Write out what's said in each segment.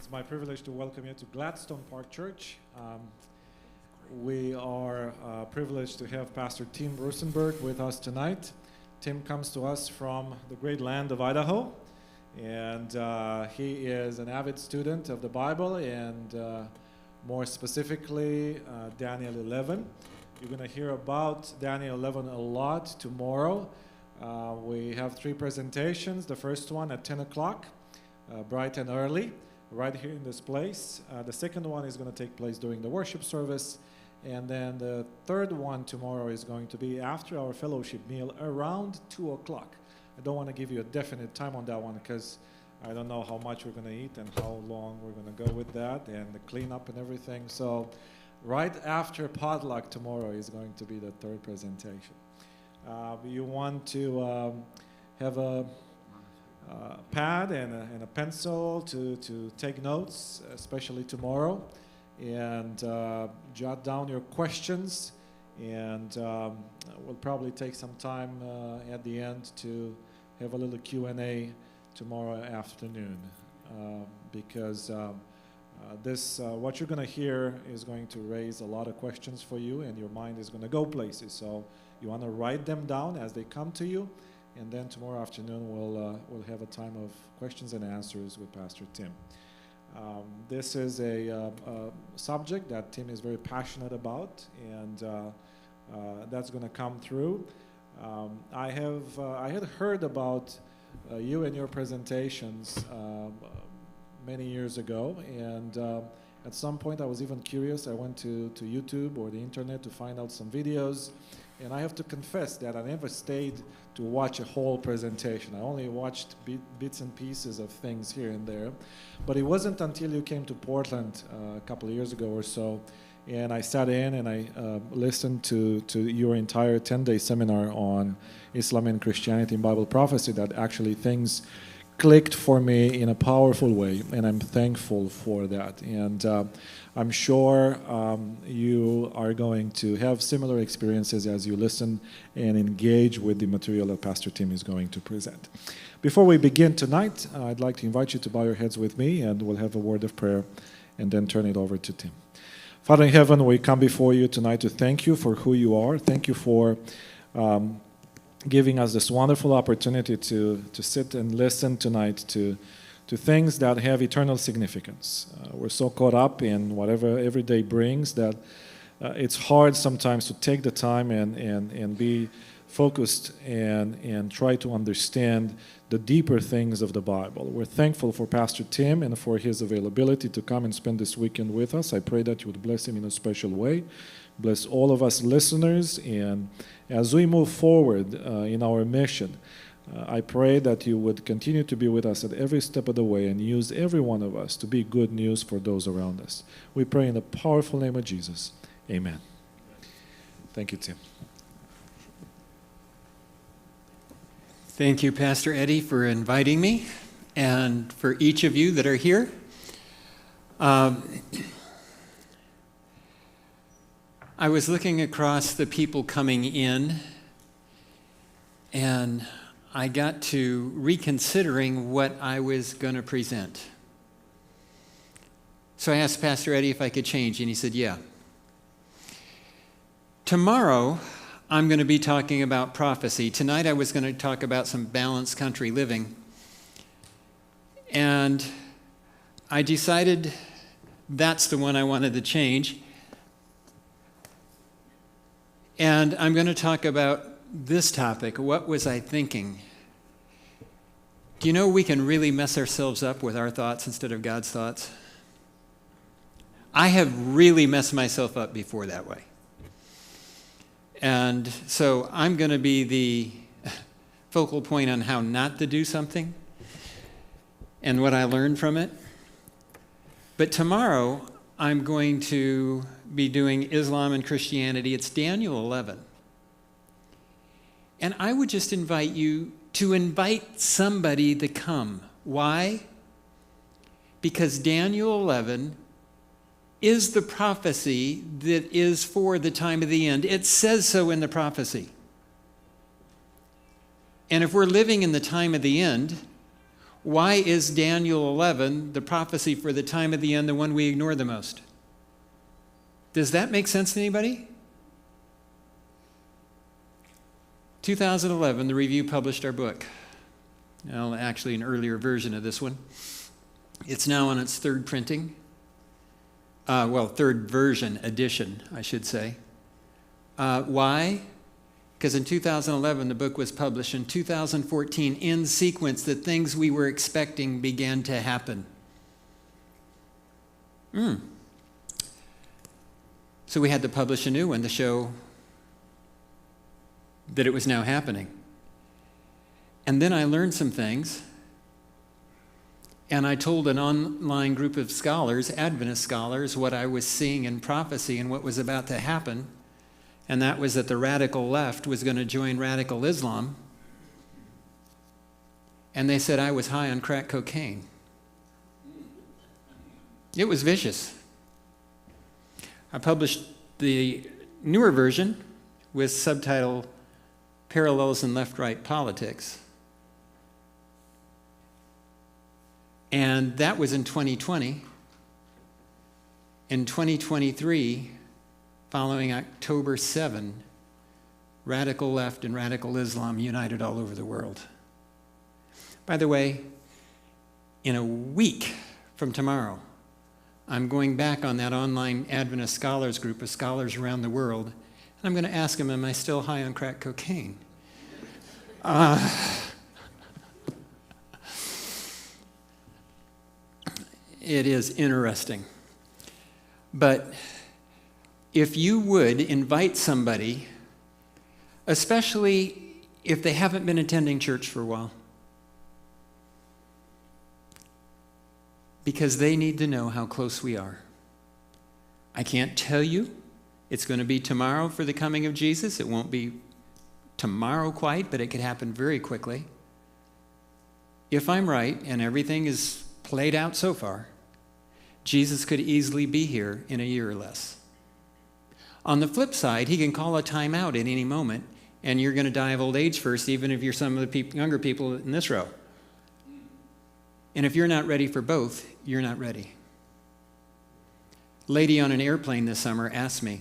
It's my privilege to welcome you to Gladstone Park Church. We are privileged to have Pastor Tim Roosenberg with us tonight. Tim comes to us from the great land of Idaho, and he is an avid student of the Bible, and more specifically, Daniel 11. You're going to hear about Daniel 11 a lot tomorrow. We have 3 presentations. The first one at 10 o'clock, bright and early, right here in this place. The second one is going to take place during the worship service. And then the third one tomorrow is going to be after our fellowship meal around 2 o'clock. I don't want to give you a definite time on that one because I don't know how much we're going to eat and how long we're going to go with that and the cleanup and everything. So right after potluck tomorrow is going to be the third presentation. You want to have a pad and a pencil to take notes, especially tomorrow, and jot down your questions, and we'll probably take some time at the end to have a little Q&A tomorrow afternoon, because what you're going to hear is going to raise a lot of questions for you, and your mind is going to go places. So you want to write them down as they come to you, and then tomorrow afternoon we'll have a time of questions and answers with Pastor Tim. This is a subject that Tim is very passionate about, and that's going to come through. I had heard about you and your presentations many years ago, and at some point I was even curious. I went to YouTube or the internet to find out some videos, and I have to confess that I never stayed to watch a whole presentation. I only watched bits and pieces of things here and there. But it wasn't until you came to Portland a couple of years ago or so, and I sat in and I listened to your entire 10-day seminar on Islam and Christianity and Bible prophecy that actually things clicked for me in a powerful way, and I'm thankful for that. And I'm sure you are going to have similar experiences as you listen and engage with the material that Pastor Tim is going to present. Before we begin tonight, I'd like to invite you to bow your heads with me, and we'll have a word of prayer and then turn it over to Tim. Father in heaven, we come before you tonight to thank you for who you are. Thank you for giving us this wonderful opportunity to sit and listen tonight to things that have eternal significance. We're so caught up in whatever every day brings that it's hard sometimes to take the time and be focused and try to understand the deeper things of the Bible. We're thankful for Pastor Tim and for his availability to come and spend this weekend with us. I pray that you would bless him in a special way. Bless all of us listeners, and as we move forward in our mission, I pray that you would continue to be with us at every step of the way and use every one of us to be good news for those around us. We pray in the powerful name of Jesus. Amen. Thank you, Tim. Thank you, Pastor Eddie, for inviting me, and for each of you that are here. I was looking across the people coming in, and I got to reconsidering what I was going to present. So I asked Pastor Eddie if I could change, and he said, yeah. Tomorrow, I'm going to be talking about prophecy. Tonight, I was going to talk about some balanced country living. And I decided that's the one I wanted to change. And I'm going to talk about this topic. What was I thinking? Do you know we can really mess ourselves up with our thoughts instead of God's thoughts? I have really messed myself up before that way. And so I'm going to be the focal point on how not to do something and what I learned from it. But tomorrow, I'm going to be doing Islam and Christianity. It's Daniel 11. And I would just invite you to invite somebody to come. Why? Because Daniel 11 is the prophecy that is for the time of the end. It says so in the prophecy. And if we're living in the time of the end, Why is Daniel 11, the prophecy for the time of the end, the one we ignore the most? Does that make sense to anybody? 2011, the Review published our book. Well, actually an earlier version of this one. It's now on its third printing. Third version, edition, I should say. Why? Because in 2011, the book was published. In 2014, in sequence, the things we were expecting began to happen. So we had to publish a new one to show that it was now happening. And then I learned some things, and I told an online group of scholars, Adventist scholars, what I was seeing in prophecy and what was about to happen, and that was that the radical left was going to join radical Islam. And they said I was high on crack cocaine. It was vicious. I published the newer version with subtitle Parallels in Left-Right Politics. And that was in 2020. In 2023, following October 7, radical left and radical Islam united all over the world. By the way, in a week from tomorrow, I'm going back on that online Adventist scholars group of scholars around the world, and I'm going to ask them, am I still high on crack cocaine? It is interesting. But if you would invite somebody, especially if they haven't been attending church for a while, because they need to know how close we are. I can't tell you it's going to be tomorrow for the coming of Jesus. It won't be tomorrow quite, but it could happen very quickly. If I'm right, and everything is played out so far, Jesus could easily be here in a year or less. On the flip side, he can call a timeout at any moment, and you're going to die of old age first, even if you're some of the younger people in this row. And if you're not ready for both, you're not ready. A lady on an airplane this summer asked me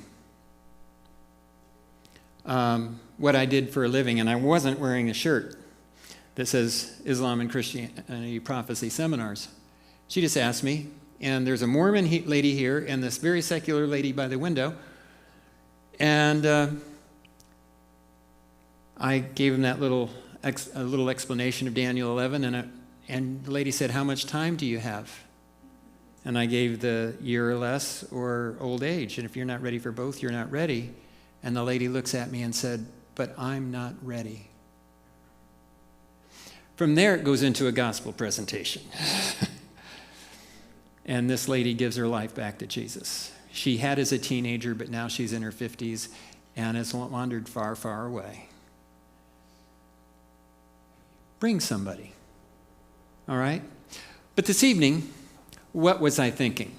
what I did for a living, and I wasn't wearing a shirt that says Islam and Christianity Prophecy Seminars. She just asked me, and there's a Mormon lady here and this very secular lady by the window, and I gave him that little explanation of Daniel 11, and the lady said, how much time do you have? And I gave the year or less or old age. And if you're not ready for both, you're not ready. And the lady looks at me and said, but I'm not ready. From there, it goes into a gospel presentation. And this lady gives her life back to Jesus. She had as a teenager, but now she's in her 50s and has wandered far, far away. Bring somebody. All right? But this evening, what was I thinking?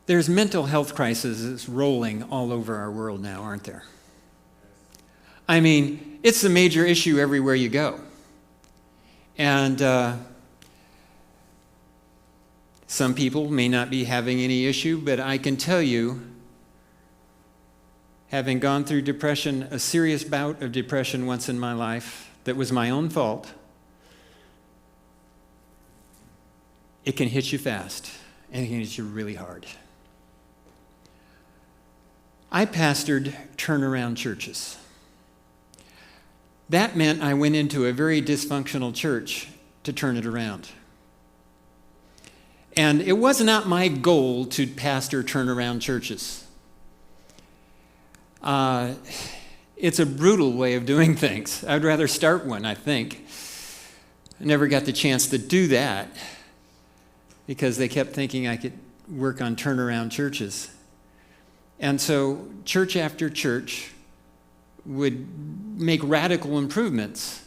There's mental health crises rolling all over our world now, aren't there? I mean, it's a major issue everywhere you go. And some people may not be having any issue, but I can tell you, having gone through depression, a serious bout of depression once in my life that was my own fault, it can hit you fast, and it can hit you really hard. I pastored turnaround churches. That meant I went into a very dysfunctional church to turn it around. And it was not my goal to pastor turnaround churches. It's a brutal way of doing things. I'd rather start one, I think. I never got the chance to do that because they kept thinking I could work on turnaround churches. And so church after church would make radical improvements.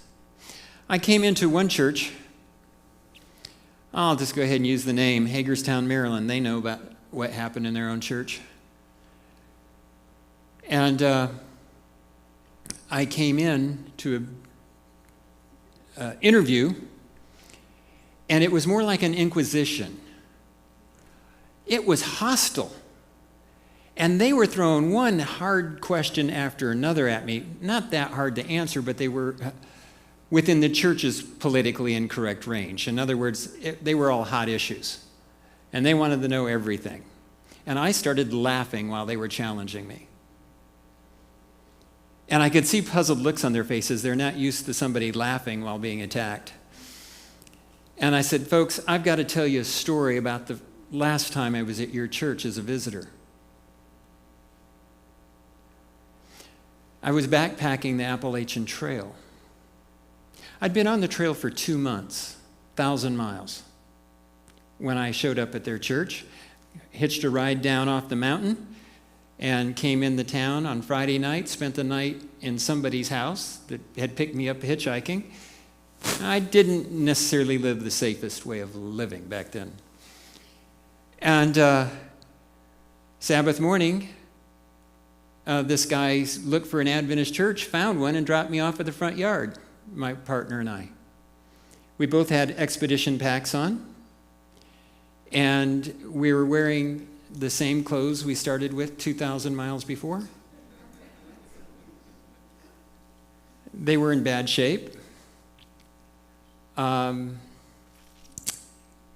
I came into one church. I'll just go ahead and use the name, Hagerstown, Maryland. They know about what happened in their own church. And I came in to a interview, and it was more like an inquisition. It was hostile. And they were throwing one hard question after another at me. Not that hard to answer, but they were within the church's politically incorrect range. In other words, they were all hot issues. And they wanted to know everything. And I started laughing while they were challenging me. And I could see puzzled looks on their faces. They're not used to somebody laughing while being attacked. And I said, folks, I've got to tell you a story about the last time I was at your church as a visitor. I was backpacking the Appalachian Trail. I'd been on the trail for 2 months, 1,000 miles. When I showed up at their church, hitched a ride down off the mountain, and came in the town on Friday night, spent the night in somebody's house that had picked me up hitchhiking. I didn't necessarily live the safest way of living back then. And Sabbath morning, this guy looked for an Adventist church, found one, and dropped me off at the front yard, my partner and I. We both had expedition packs on, and we were wearing the same clothes we started with 2,000 miles before. They were in bad shape.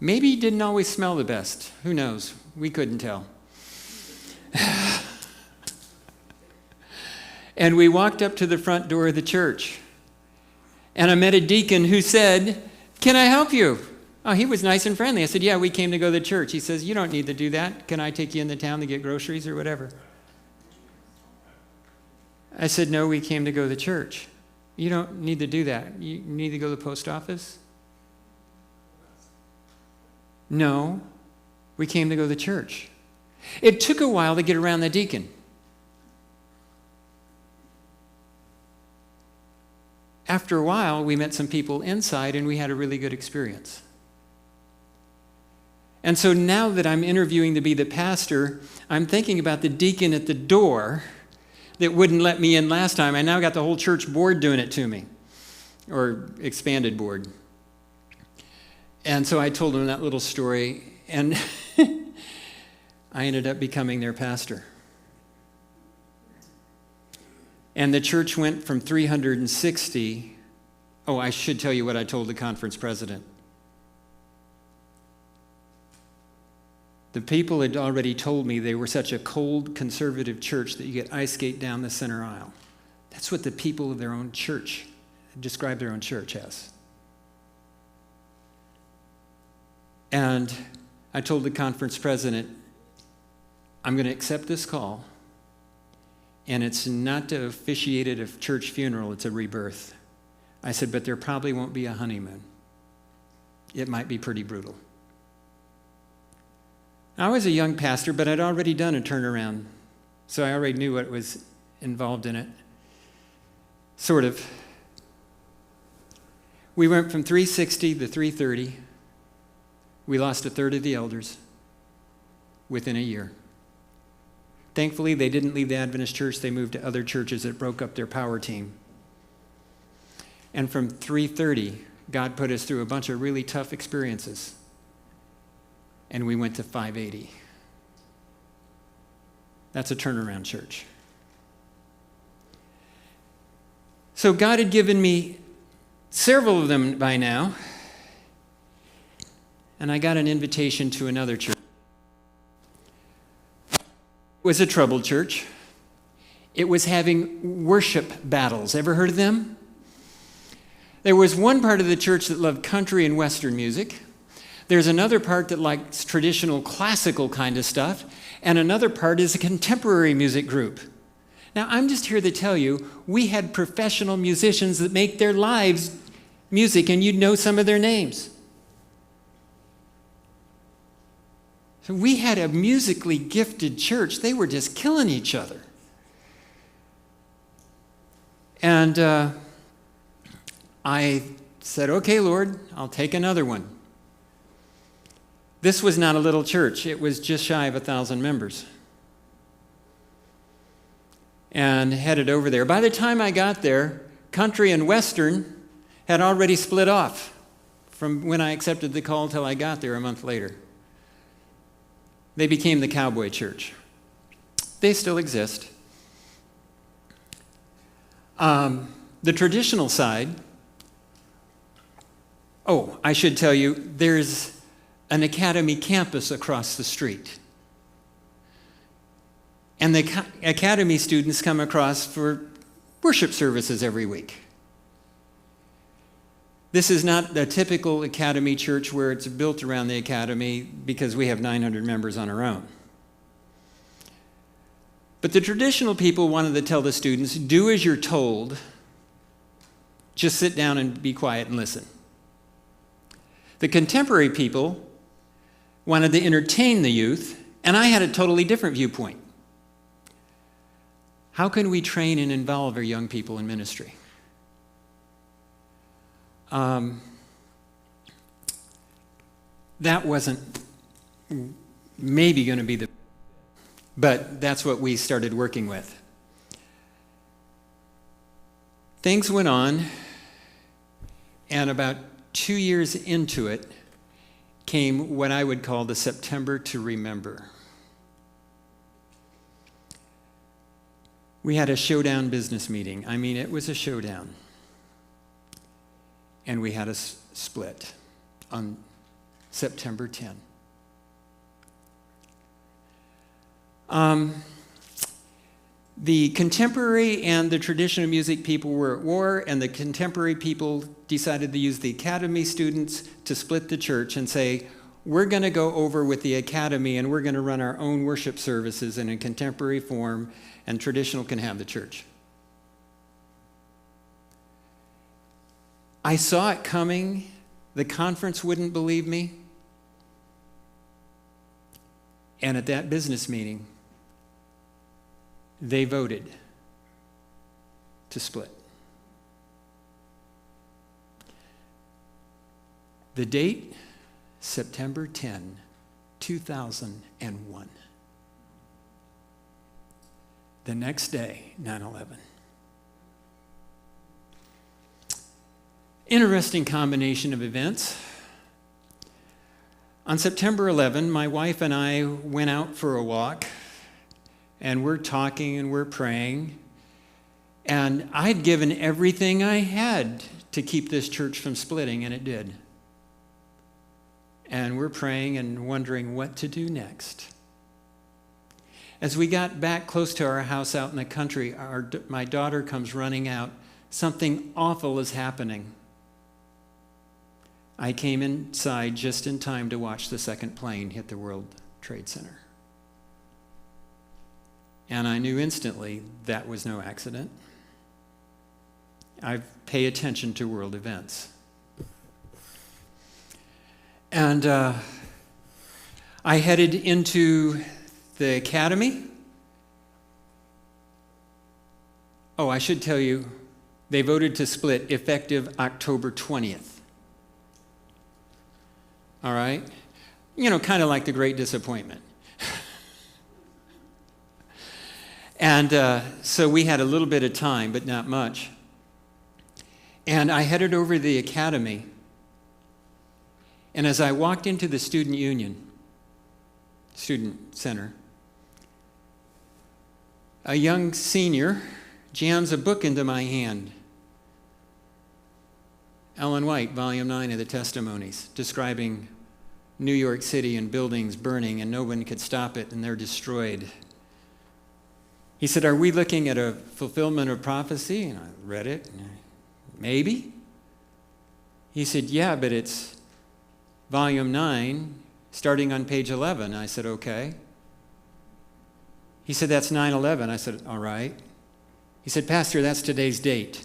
Maybe didn't always smell the best. Who knows? We couldn't tell. And we walked up to the front door of the church. And I met a deacon who said, "Can I help you?" Oh, he was nice and friendly. I said, "Yeah, we came to go to church." He says, "You don't need to do that. Can I take you in the town to get groceries or whatever?" I said, "No, we came to go to church." "You don't need to do that. You need to go to the post office?" "No, we came to go to church." It took a while to get around the deacon. After a while, we met some people inside, and we had a really good experience. And so now that I'm interviewing to be the pastor, I'm thinking about the deacon at the door that wouldn't let me in last time. I now got the whole church board doing it to me, or expanded board. And so I told him that little story, and I ended up becoming their pastor. And the church went from 360. Oh, I should tell you what I told the conference president. The people had already told me they were such a cold, conservative church that you could ice skate down the center aisle. That's what the people of their own church describe their own church as. And I told the conference president, I'm going to accept this call, and it's not to officiate at a church funeral, it's a rebirth. I said, but there probably won't be a honeymoon. It might be pretty brutal. I was a young pastor, but I'd already done a turnaround, so I already knew what was involved in it. Sort of. We went from 360 to 330. We lost a third of the elders within a year. Thankfully, they didn't leave the Adventist church. They moved to other churches that broke up their power team. And from 330, God put us through a bunch of really tough experiences. And we went to 580. That's a turnaround church. So God had given me several of them by now. And I got an invitation to another church. It was a troubled church. It was having worship battles. Ever heard of them? There was one part of the church that loved country and Western music. There's another part that likes traditional classical kind of stuff. And another part is a contemporary music group. Now, I'm just here to tell you, we had professional musicians that make their lives music, and you'd know some of their names. So we had a musically gifted church. They were just killing each other. And I said, okay, Lord, I'll take another one. This was not a little church. It was just shy of 1,000 members. And headed over there. By the time I got there, country and Western had already split off from when I accepted the call till I got there a month later. They became the Cowboy Church. They still exist. The traditional side, I should tell you, there's an academy campus across the street. And the academy students come across for worship services every week. This is not a typical academy church where it's built around the academy because we have 900 members on our own. But the traditional people wanted to tell the students, do as you're told, just sit down and be quiet and listen. The contemporary people wanted to entertain the youth, and I had a totally different viewpoint. How can we train and involve our young people in ministry? That wasn't maybe going to be but that's what we started working with. Things went on, and about 2 years into it came what I would call the September to Remember. We had a showdown business meeting. I mean, it was a showdown. And we had a split on September 10. The contemporary and the traditional music people were at war, and the contemporary people decided to use the academy students to split the church and say, we're going to go over with the academy and we're going to run our own worship services in a contemporary form, and traditional can have the church. I saw it coming. The conference wouldn't believe me. And at that business meeting, they voted to split. The date, September 10, 2001. The next day, 9/11. Interesting combination of events. On September 11, my wife and I went out for a walk, and we're talking and we're praying, and I'd given everything I had to keep this church from splitting, and it did. And we're praying and wondering what to do next. As we got back close to our house out in the country, my daughter comes running out. Something awful is happening. I came inside just in time to watch the second plane hit the World Trade Center. And I knew instantly that was no accident. I pay attention to world events. And I headed into the academy. I should tell you, they voted to split effective October 20th. All right? Kind of like the Great Disappointment. And so we had a little bit of time, but not much. And I headed over to the academy. And as I walked into the student center, a young senior jams a book into my hand. Ellen White, Volume 9 of the Testimonies, describing New York City and buildings burning, and no one could stop it, and they're destroyed. He said, are we looking at a fulfillment of prophecy? And I read it. Maybe. He said, yeah, but it's Volume 9, starting on page 11. I said, okay. He said, that's 9/11. I said, all right. He said, Pastor, that's today's date.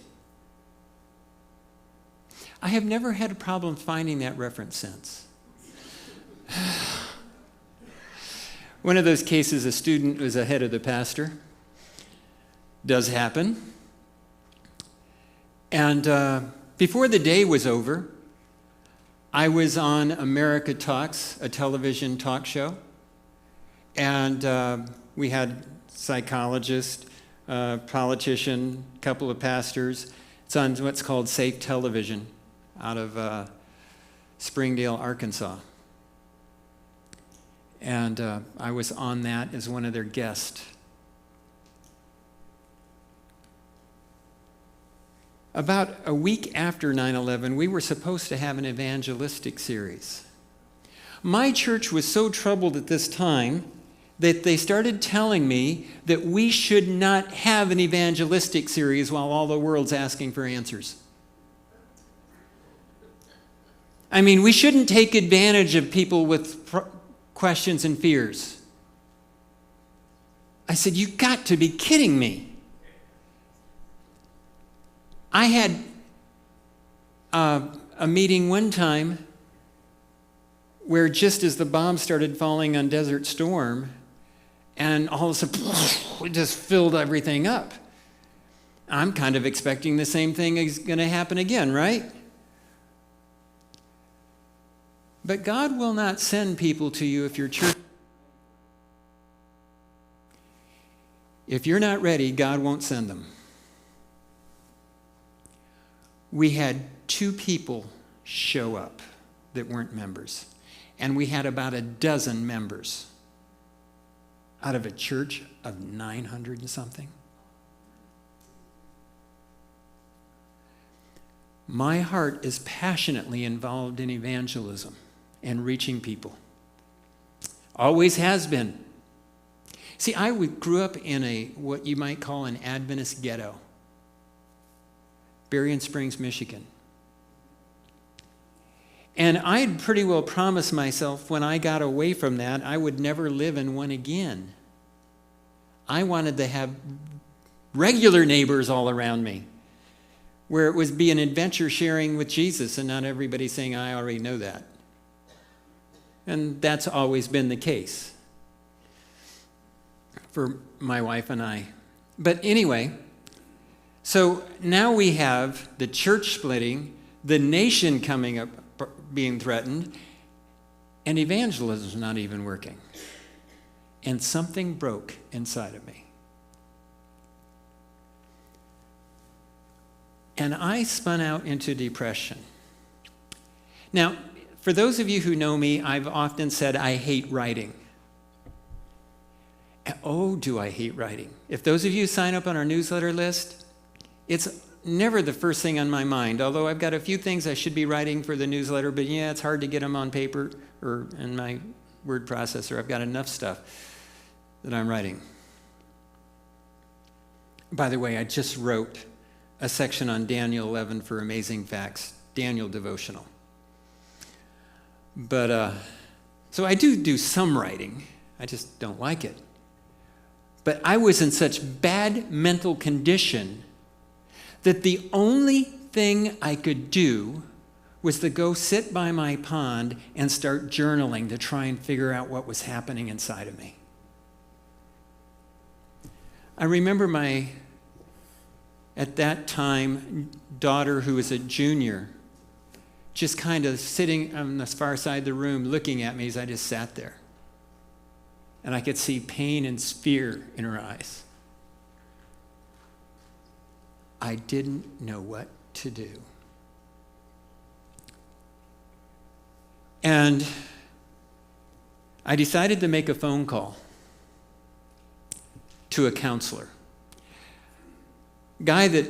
I have never had a problem finding that reference since. One of those cases, a student was ahead of the pastor. Does happen. And before the day was over, I was on America Talks, a television talk show. And we had psychologist, politician, couple of pastors. It's on what's called Safe Television. out of Springdale, Arkansas. And I was on that as one of their guests. About a week after 9/11, we were supposed to have an evangelistic series. My church was so troubled at this time that they started telling me that we should not have an evangelistic series while all the world's asking for answers. I mean, we shouldn't take advantage of people with questions and fears. I said, "You got to be kidding me." I had a meeting one time where just as the bombs started falling on Desert Storm, and all of a sudden, it just filled everything up. I'm kind of expecting the same thing is going to happen again, right? But God will not send people to you if your church... If you're not ready, God won't send them. We had 2 people show up that weren't members. And we had about a dozen members out of a church of 900 and something. My heart is passionately involved in evangelism and reaching people. Always has been. See, I grew up in what you might call an Adventist ghetto. Berrien Springs, Michigan. And I'd pretty well promised myself when I got away from that, I would never live in one again. I wanted to have regular neighbors all around me, where it would be an adventure sharing with Jesus and not everybody saying, "I already know that." And that's always been the case for my wife and I. But anyway, so now we have the church splitting, the nation coming up, being threatened, and evangelism is not even working. And something broke inside of me. And I spun out into depression. Now, for those of you who know me, I've often said I hate writing. Oh, do I hate writing. If those of you sign up on our newsletter list, it's never the first thing on my mind, although I've got a few things I should be writing for the newsletter, but yeah, it's hard to get them on paper or in my word processor. I've got enough stuff that I'm writing. By the way, I just wrote a section on Daniel 11 for Amazing Facts, Daniel devotional. But, so I do some writing. I just don't like it. But I was in such bad mental condition that the only thing I could do was to go sit by my pond and start journaling to try and figure out what was happening inside of me. I remember my, at that time, daughter who was a junior, just kind of sitting on the far side of the room looking at me as I just sat there. And I could see pain and fear in her eyes. I didn't know what to do. And I decided to make a phone call to a counselor. Guy that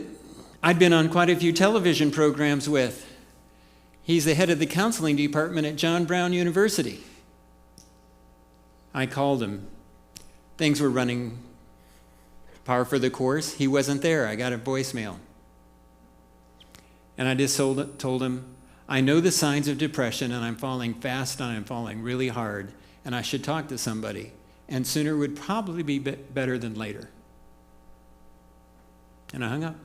I'd been on quite a few television programs with. He's the head of the counseling department at John Brown University. I called him. Things were running par for the course. He wasn't there. I got a voicemail. And I just told him, I know the signs of depression, and I'm falling fast, and I'm falling really hard, and I should talk to somebody. And sooner would probably be better than later. And I hung up.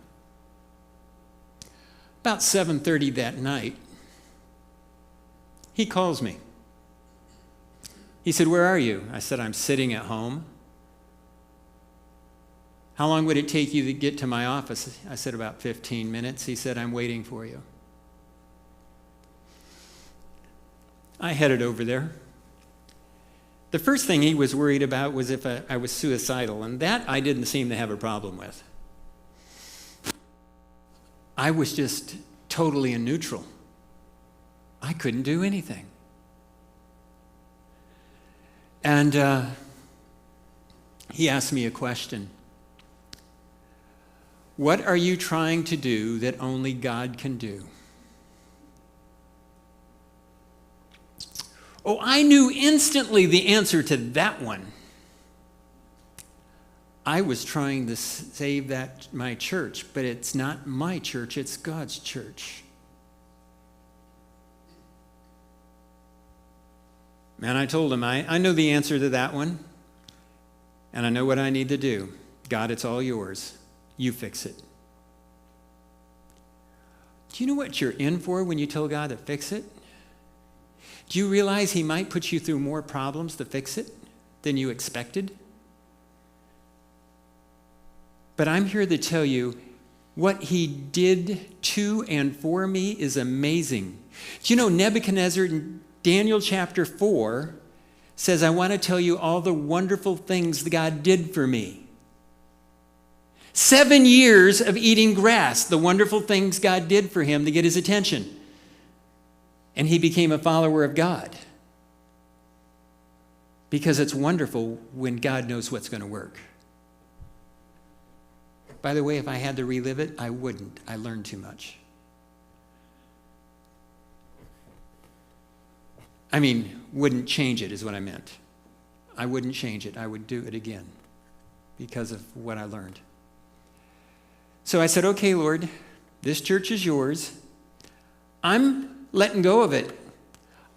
About 7:30 that night, he calls me. He said, "Where are you?" I said, "I'm sitting at home." "How long would it take you to get to my office?" I said, "About 15 minutes. He said, "I'm waiting for you." I headed over there. The first thing he was worried about was if I was suicidal, and that I didn't seem to have a problem with. I was just totally in neutral. I couldn't do anything. And he asked me a question. What are you trying to do that only God can do? Oh, I knew instantly the answer to that one. I was trying to save my church, but it's not my church, it's God's church. Man, I told him, I know the answer to that one, and I know what I need to do. God, it's all yours. You fix it. Do you know what you're in for when you tell God to fix it? Do you realize he might put you through more problems to fix it than you expected? But I'm here to tell you what he did to and for me is amazing. Do you know Nebuchadnezzar in Daniel chapter 4 says, I want to tell you all the wonderful things that God did for me. 7 years of eating grass, the wonderful things God did for him to get his attention. And he became a follower of God. Because it's wonderful when God knows what's going to work. By the way, if I had to relive it, I wouldn't. I learned too much. I mean, wouldn't change it is what I meant. I wouldn't change it. I would do it again because of what I learned. So I said, okay, Lord, this church is yours. I'm letting go of it.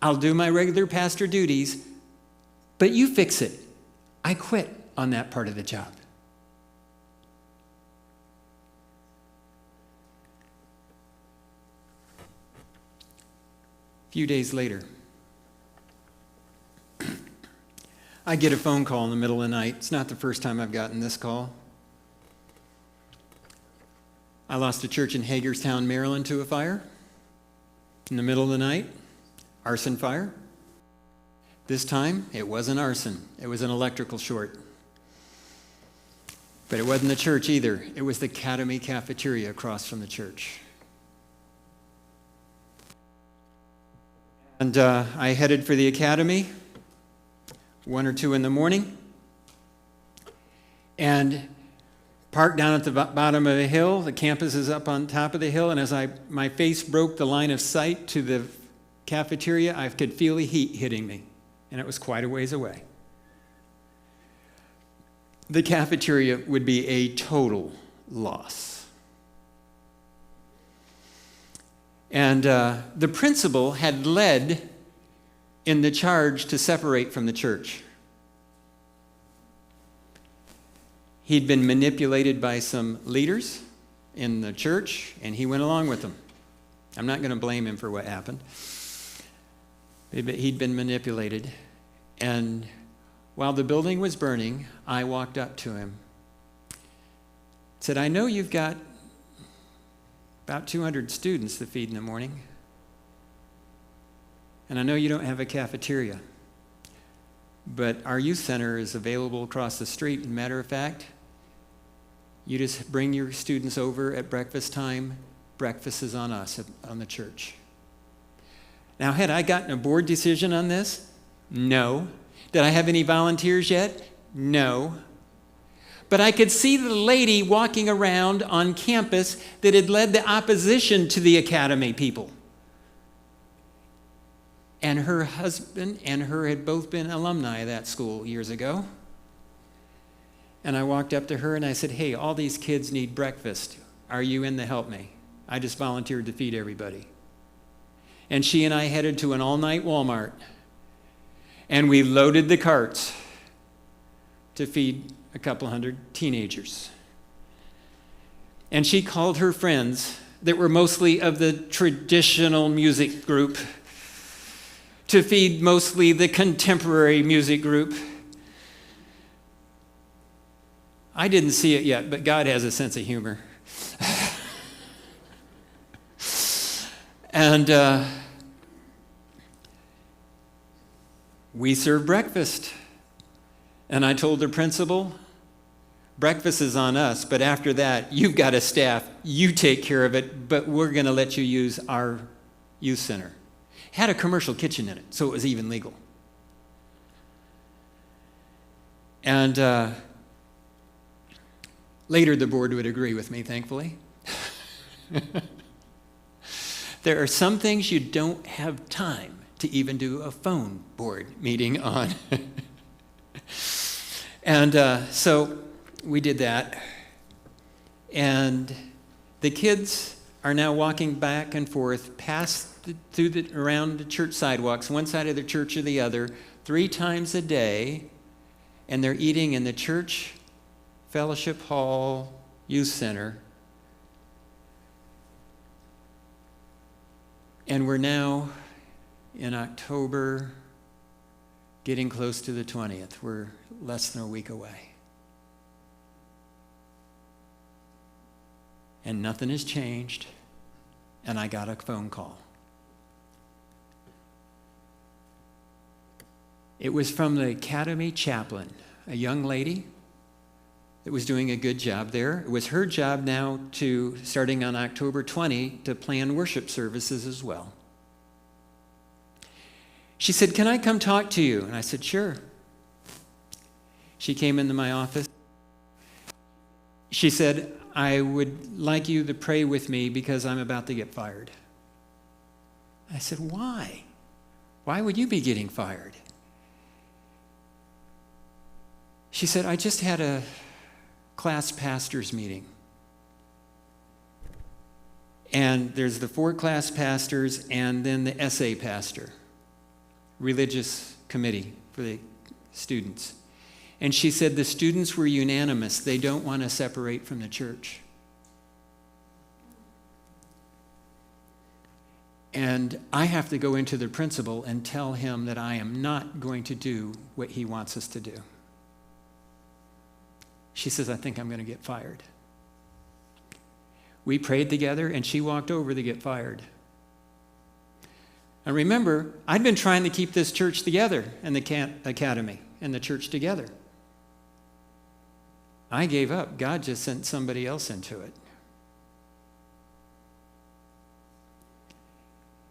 I'll do my regular pastor duties, but you fix it. I quit on that part of the job. A few days later, I get a phone call in the middle of the night. It's not the first time I've gotten this call. I lost a church in Hagerstown, Maryland to a fire. In the middle of the night, arson fire. This time, it wasn't arson. It was an electrical short. But it wasn't the church either. It was the Academy cafeteria across from the church. And I headed for the Academy, 1 or 2 in the morning, and parked down at the bottom of a hill. The campus is up on top of the hill, and as my face broke the line of sight to the cafeteria, I could feel the heat hitting me, and it was quite a ways away. The cafeteria would be a total loss. And the principal had led in the charge to separate from the church. He'd been manipulated by some leaders in the church, and he went along with them. I'm not going to blame him for what happened. But he'd been manipulated. And while the building was burning, I walked up to him. Said, I know you've got about 200 students to feed in the morning. And I know you don't have a cafeteria. But our youth center is available across the street. And matter of fact, you just bring your students over at breakfast time. Breakfast is on us, on the church. Now, had I gotten a board decision on this? No. Did I have any volunteers yet? No. But I could see the lady walking around on campus that had led the opposition to the Academy people. And her husband and her had both been alumni of that school years ago. And I walked up to her and I said, hey, all these kids need breakfast. Are you in to help me? I just volunteered to feed everybody. And she and I headed to an all-night Walmart. And we loaded the carts to feed a couple hundred teenagers. And she called her friends that were mostly of the traditional music group to feed mostly the contemporary music group. I didn't see it yet, but God has a sense of humor. And we served breakfast. And I told the principal, breakfast is on us, but after that, you've got a staff. You take care of it, but we're going to let you use our youth center. Had a commercial kitchen in it, so it was even legal. And later the board would agree with me, thankfully. There are some things you don't have time to even do a phone board meeting on. And so we did that. And the kids are now walking back and forth around the church sidewalks, one side of the church or the other, 3 times a day. And they're eating in the church, fellowship hall, youth center. And we're now in October, getting close to the 20th. We're less than a week away. And nothing has changed, and I got a phone call. It was from the academy chaplain, a young lady that was doing a good job there. It was her job now to, starting on October 20, to plan worship services as well. She said, "Can I come talk to you?" And I said, "Sure." She came into my office. She said, "I would like you to pray with me because I'm about to get fired." I said, "Why? Why would you be getting fired?" She said, "I just had a class pastors meeting. And there's the 4 class pastors and then the SA pastor, religious committee for the students. And she said the students were unanimous. They don't want to separate from the church. And I have to go into the principal and tell him that I am not going to do what he wants us to do." She says, "I think I'm going to get fired." We prayed together, and she walked over to get fired. And remember, I'd been trying to keep this church together and the academy and the church together. I gave up. God just sent somebody else into it.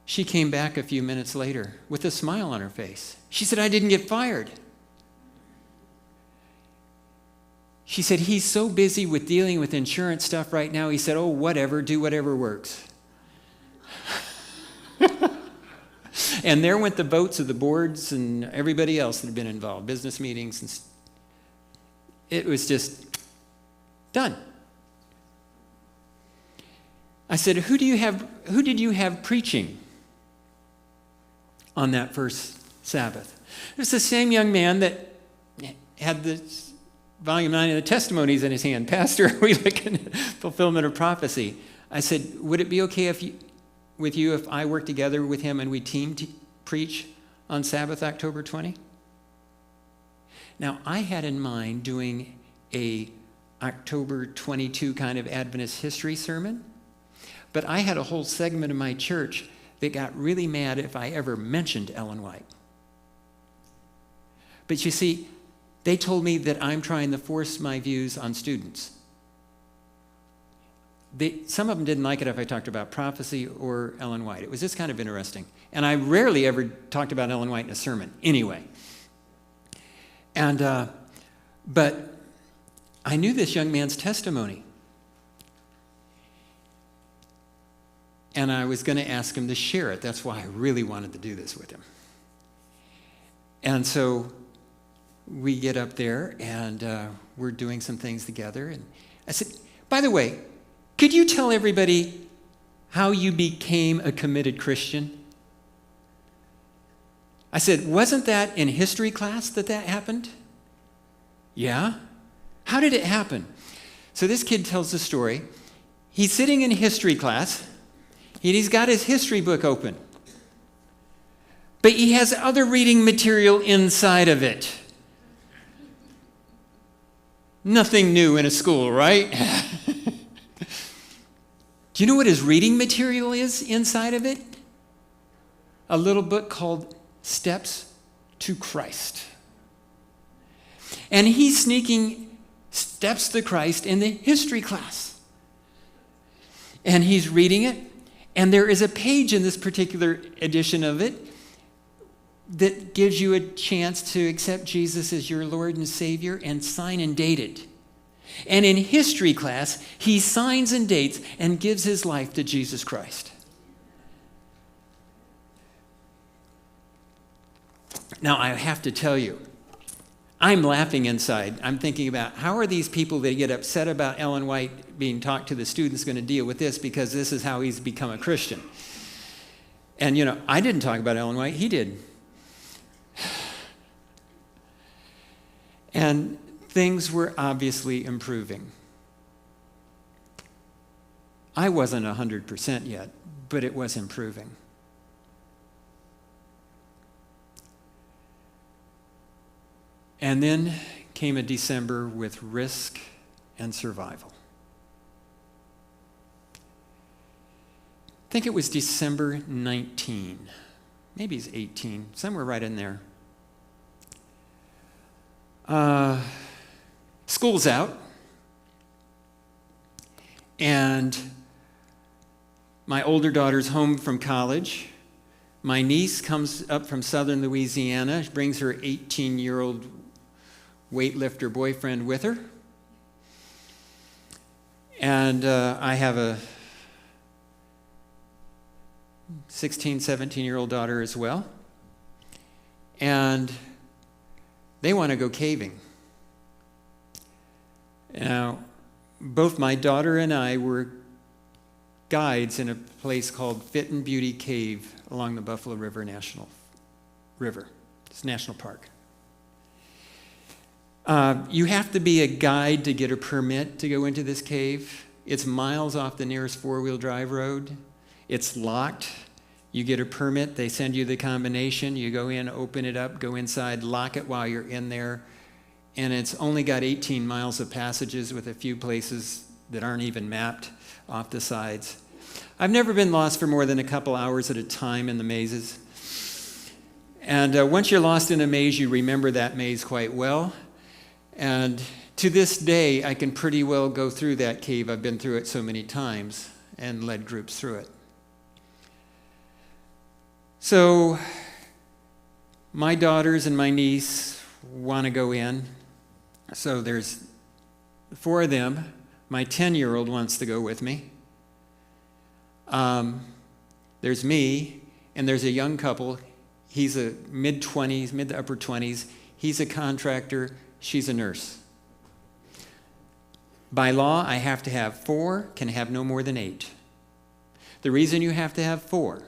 She came back a few minutes later with a smile on her face. She said, "I didn't get fired." She said, "He's so busy with dealing with insurance stuff right now." He said, "Oh, whatever, do whatever works." And there went the votes of the boards and everybody else that had been involved, business meetings. And it was just done. I said, who did you have preaching on that first Sabbath?" It was the same young man that had the Volume 9 of the testimonies in his hand. "Pastor, are we looking at fulfillment of prophecy?" I said, "Would it be okay with you if I work together with him and we team preach on Sabbath, October 20? Now, I had in mind doing a October 22 kind of Adventist history sermon, but I had a whole segment of my church that got really mad if I ever mentioned Ellen White. But you see, they told me that I'm trying to force my views on students. Some of them didn't like it if I talked about prophecy or Ellen White. It was just kind of interesting. And I rarely ever talked about Ellen White in a sermon anyway. But I knew this young man's testimony. And I was going to ask him to share it. That's why I really wanted to do this with him. And so we get up there, and we're doing some things together. And I said, "By the way, could you tell everybody how you became a committed Christian?" I said, "Wasn't that in history class that happened?" "Yeah." "How did it happen?" So this kid tells the story. He's sitting in history class, and he's got his history book open. But he has other reading material inside of it. Nothing new in a school, right? Do you know what his reading material is inside of it? A little book called Steps to Christ. And he's sneaking Steps to Christ in the history class. And he's reading it, And there is a page in this particular edition of it that gives you a chance to accept Jesus as your Lord and Savior and sign and date it. And in history class, he signs and dates and gives his life to Jesus Christ. Now, I have to tell you, I'm laughing inside. I'm thinking about how are these people that get upset about Ellen White being talked to the students going to deal with this, because this is how he's become a Christian. And, I didn't talk about Ellen White. He did. And things were obviously improving. I wasn't 100% yet, but it was improving. And then came a December with risk and survival. I think it was December 19, maybe it's 18, somewhere right in there. School's out, and my older daughter's home from college. My niece comes up from southern Louisiana, brings her 18-year-old weightlifter boyfriend with her. And I have a 16, 17-year-old daughter as well. And they want to go caving. Now, both my daughter and I were guides in a place called Fit and Beauty Cave along the Buffalo River National River. It's a national park. You have to be a guide to get a permit to go into this cave. It's miles off the nearest four-wheel drive road. It's locked. You get a permit. They send you the combination. You go in, open it up, go inside, lock it while you're in there. And it's only got 18 miles of passages with a few places that aren't even mapped off the sides. I've never been lost for more than a couple hours at a time in the mazes. And once you're lost in a maze, you remember that maze quite well. And to this day, I can pretty well go through that cave. I've been through it so many times and led groups through it. So my daughters and my niece want to go in. So there's 4 of them. My 10-year-old wants to go with me. There's me, and there's a young couple. He's a mid-20s, mid to upper 20s. He's a contractor. She's a nurse. By law, I have to have 4, can have no more than 8. The reason you have to have 4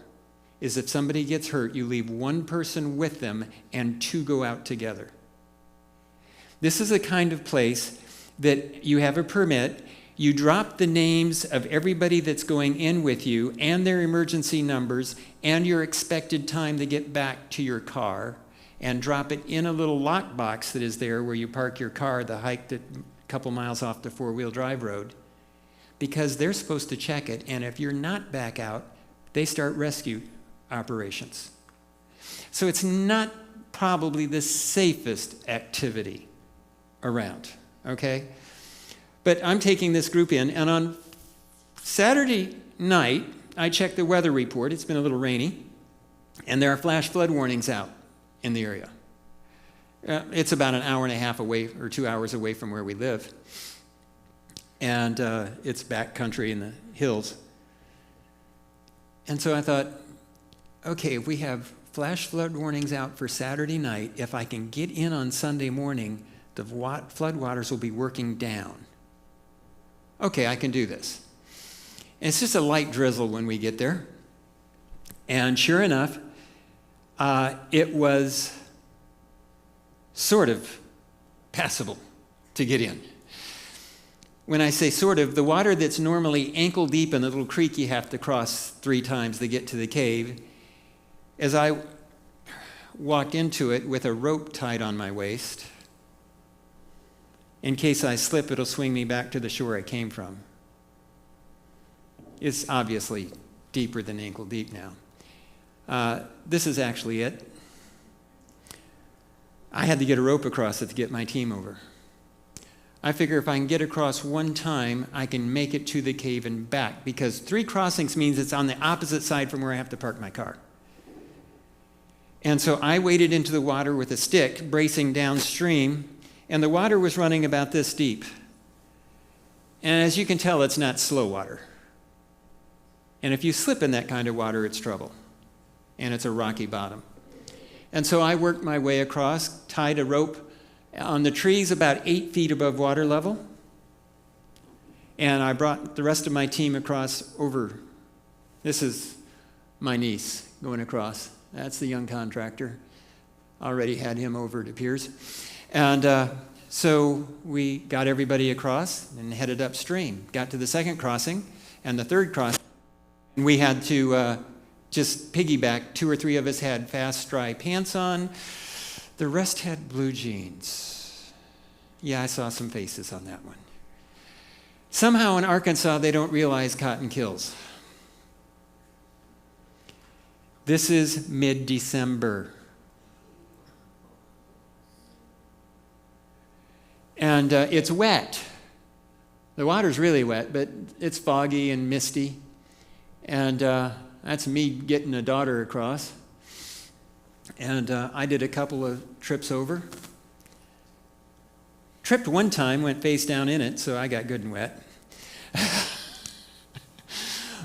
is if somebody gets hurt, you leave 1 person with them and 2 go out together. This is a kind of place that you have a permit, you drop the names of everybody that's going in with you and their emergency numbers and your expected time to get back to your car, and drop it in a little lockbox that is there where you park your car, the hike that a couple miles off the four-wheel drive road, because they're supposed to check it, and if you're not back out, they start rescue operations. So it's not probably the safest activity around, okay? But I'm taking this group in, and on Saturday night, I checked the weather report. It's been a little rainy, and there are flash flood warnings out in the area. It's about an hour and a half away, or 2 hours away from where we live. And it's backcountry in the hills. And so I thought, okay, if we have flash flood warnings out for Saturday night, if I can get in on Sunday morning, the floodwaters will be working down. Okay, I can do this. And it's just a light drizzle when we get there. And sure enough, it was sort of passable to get in. When I say sort of, the water that's normally ankle deep in the little creek you have to cross 3 times to get to the cave, as I walked into it with a rope tied on my waist, in case I slip, it'll swing me back to the shore I came from. It's obviously deeper than ankle deep now. This is actually it. I had to get a rope across it to get my team over. I figure if I can get across one time, I can make it to the cave and back, because 3 crossings means it's on the opposite side from where I have to park my car. And so I waded into the water with a stick, bracing downstream, and the water was running about this deep. And as you can tell, it's not slow water. And if you slip in that kind of water, it's trouble. And it's a rocky bottom. And so I worked my way across, tied a rope on the trees about 8 feet above water level. And I brought the rest of my team across over. This is my niece going across. That's the young contractor. Already had him over, it appears. And so we got everybody across and headed upstream. Got to the second crossing and the third crossing. And we had to just piggyback. 2 or 3 of us had fast, dry pants on. The rest had blue jeans. Yeah, I saw some faces on that one. Somehow in Arkansas, they don't realize cotton kills. This is mid-December. And it's wet. The water's really wet, but it's foggy and misty. And that's me getting a daughter across. And I did a couple of trips over. Tripped one time, went face down in it, so I got good and wet.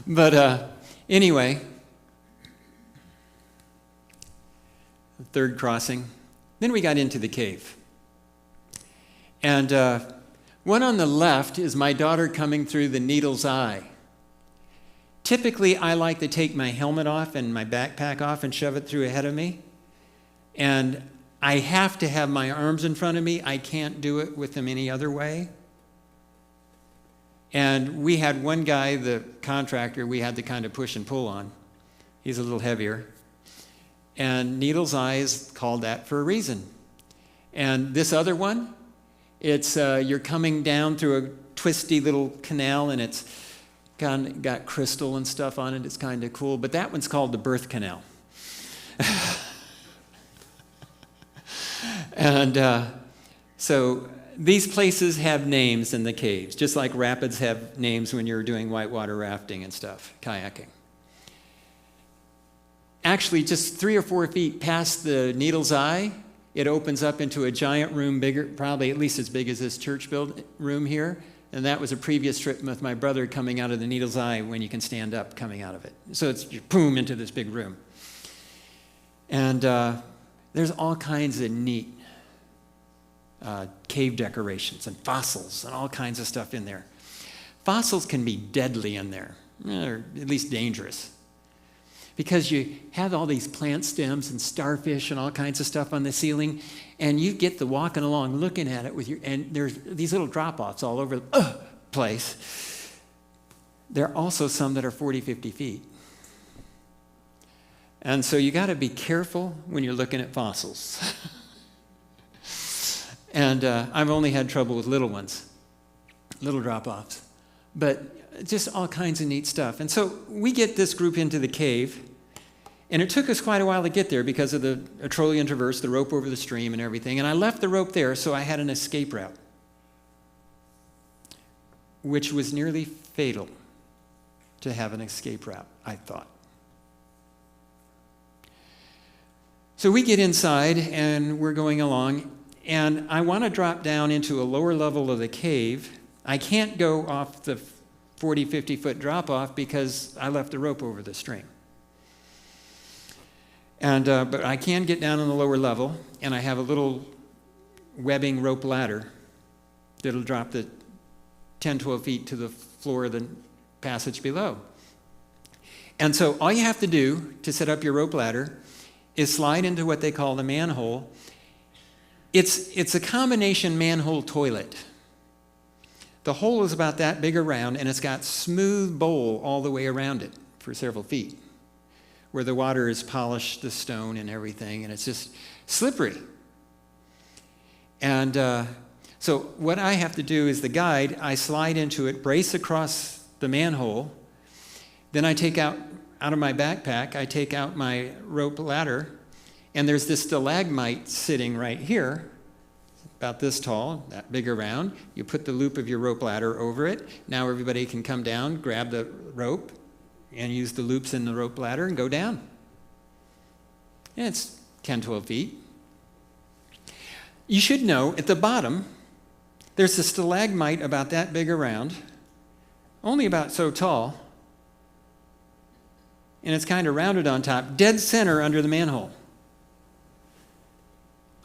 But anyway, the third crossing. Then we got into the cave. And one on the left is my daughter coming through the needle's eye. Typically, I like to take my helmet off and my backpack off and shove it through ahead of me. And I have to have my arms in front of me. I can't do it with them any other way. And we had one guy, the contractor, we had to kind of push and pull on. He's a little heavier. And needle's eye is called that for a reason. And this other one, it's you're coming down through a twisty little canal, and it's got crystal and stuff on it. It's kind of cool. But that one's called the birth canal. And so these places have names in the caves, just like rapids have names when you're doing whitewater rafting and stuff, kayaking. Actually, just 3 or 4 feet past the needle's eye, it opens up into a giant room, bigger, probably at least as big as this church room here. And that was a previous trip with my brother coming out of the needle's eye when you can stand up coming out of it. So it's boom into this big room. And there's all kinds of neat cave decorations and fossils and all kinds of stuff in there. Fossils can be deadly in there, or at least dangerous, because you have all these plant stems and starfish and all kinds of stuff on the ceiling, and you get the walking along looking at it with your, and there's these little drop-offs all over the place. There are also some that are 40, 50 feet. And so you got to be careful when you're looking at fossils. And I've only had trouble with little ones, little drop-offs, but just all kinds of neat stuff. And so we get this group into the cave, and it took us quite a while to get there because of the Atrolian Traverse, the rope over the stream and everything. And I left the rope there, so I had an escape route, which was nearly fatal to have an escape route, I thought. So we get inside, and we're going along, and I want to drop down into a lower level of the cave. I can't go off the 40, 50-foot drop-off because I left the rope over the stream. And but I can get down on the lower level, and I have a little webbing rope ladder that'll drop the 10, 12 feet to the floor of the passage below. And so all you have to do to set up your rope ladder is slide into what they call the manhole. It's a combination manhole toilet. The hole is about that big around, and it's got smooth bowl all the way around it for several feet, where the water has polished the stone and everything, and it's just slippery. And so what I have to do is the guide, I slide into it, brace across the manhole, then I take out of my backpack, I take out my rope ladder, and there's this stalagmite sitting right here, about this tall, that big around. You put the loop of your rope ladder over it. Now everybody can come down, grab the rope, and use the loops in the rope ladder and go down. And it's 10, 12 feet. You should know at the bottom, there's a stalagmite about that big around, only about so tall, and it's kind of rounded on top, dead center under the manhole.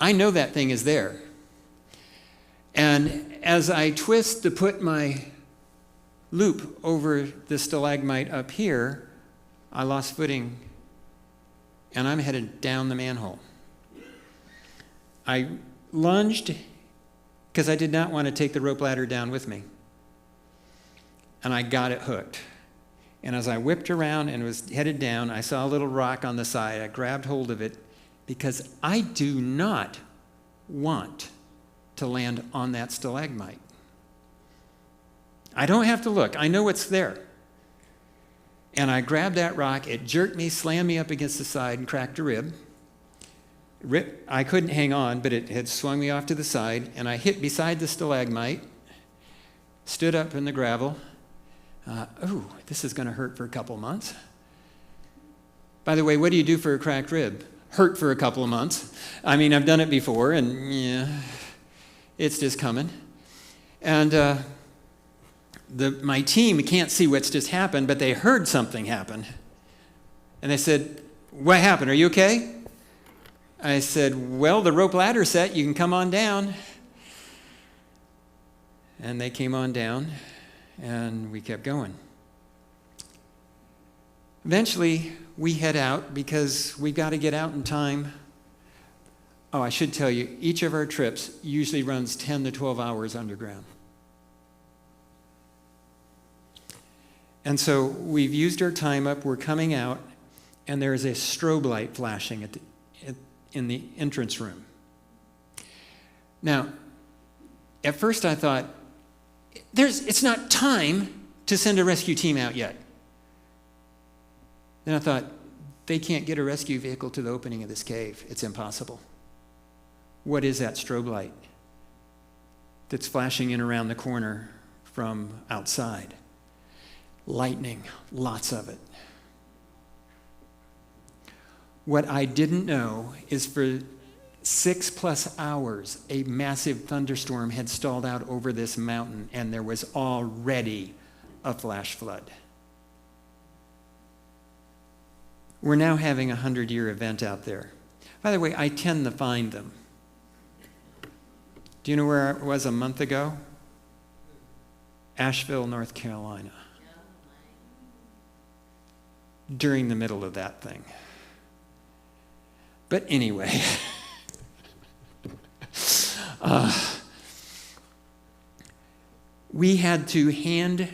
I know that thing is there. And as I twist to put my loop over the stalagmite up here, I lost footing, and I'm headed down the manhole. I lunged because I did not want to take the rope ladder down with me. And I got it hooked. And as I whipped around and was headed down, I saw a little rock on the side. I grabbed hold of it because I do not want to land on that stalagmite. I don't have to look. I know it's there. And I grabbed that rock. It jerked me, slammed me up against the side, and cracked a rib. I couldn't hang on, but it had swung me off to the side, and I hit beside the stalagmite, stood up in the gravel. This is going to hurt for a couple months. By the way, what do you do for a cracked rib? Hurt for a couple of months. I mean, I've done it before, and yeah, it's just coming. And my team can't see what's just happened, but they heard something happen. And they said, "What happened? Are you okay?" I said, "Well, the rope ladder set, you can come on down." And they came on down, and we kept going. Eventually, we head out because we got to get out in time. Oh, I should tell you, each of our trips usually runs 10 to 12 hours underground. And so we've used our time up, we're coming out, and there's a strobe light flashing in the entrance room. Now, at first I thought, it's not time to send a rescue team out yet. Then I thought, they can't get a rescue vehicle to the opening of this cave. It's impossible. What is that strobe light that's flashing in around the corner from outside? Lightning, lots of it. What I didn't know is for 6+ hours, a massive thunderstorm had stalled out over this mountain, and there was already a flash flood. We're now having a 100-year event out there. By the way, I tend to find them. Do you know where I was a month ago? Asheville, North Carolina. During the middle of that thing. But anyway, we had to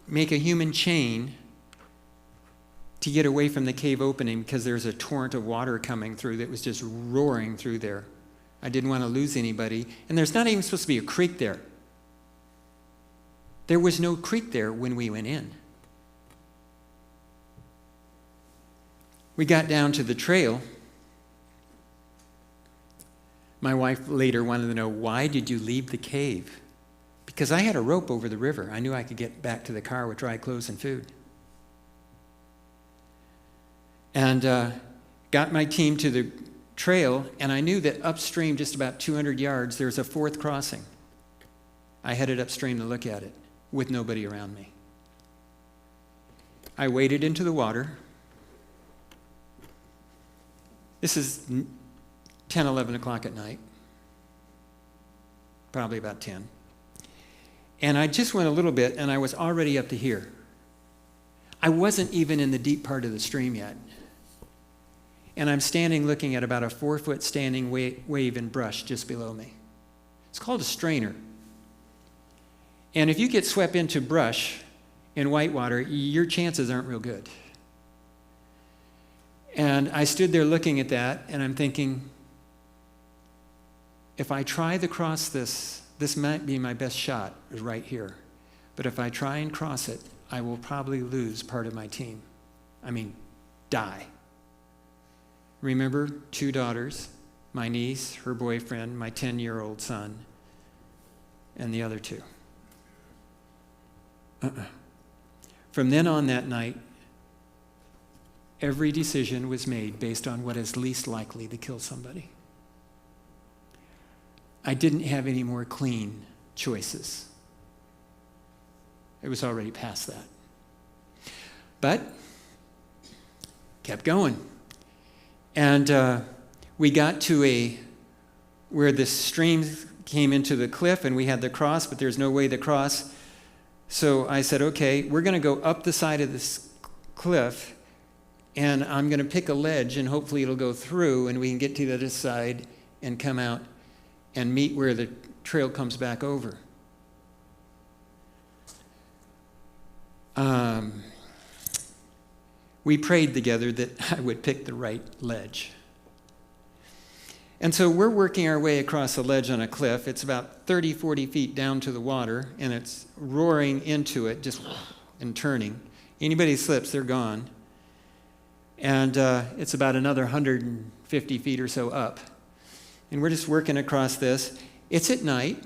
make a human chain to get away from the cave opening because there's a torrent of water coming through that was just roaring through there. I didn't want to lose anybody. And there's not even supposed to be a creek there. There was no creek there when we went in. We got down to the trail. My wife later wanted to know, why did you leave the cave? Because I had a rope over the river. I knew I could get back to the car with dry clothes and food. And got my team to the trail, and I knew that upstream, just about 200 yards, there's a fourth crossing. I headed upstream to look at it with nobody around me. I waded into the water. This is 10, 11 o'clock at night, probably about 10. And I just went a little bit, and I was already up to here. I wasn't even in the deep part of the stream yet. And I'm standing looking at about a 4-foot standing wave and brush just below me. It's called a strainer. And if you get swept into brush in whitewater, your chances aren't real good. And I stood there looking at that, and I'm thinking, if I try to cross this might be my best shot, right here. But if I try and cross it, I will probably lose part of my team. I mean, die. Remember, 2 daughters, my niece, her boyfriend, my 10-year-old son, and the other two. From then on that night, every decision was made based on what is least likely to kill somebody. I didn't have any more clean choices. It was already past that. But kept going. And we got to where the stream came into the cliff, and we had to cross, but there's no way to cross. So I said, okay, we're going to go up the side of this cliff, and I'm going to pick a ledge, and hopefully it'll go through, and we can get to the other side and come out and meet where the trail comes back over. We prayed together that I would pick the right ledge. And so we're working our way across a ledge on a cliff. It's about 30, 40 feet down to the water, and it's roaring into it, just and turning. Anybody slips, they're gone. And it's about another 150 feet or so up. And we're just working across this. It's at night.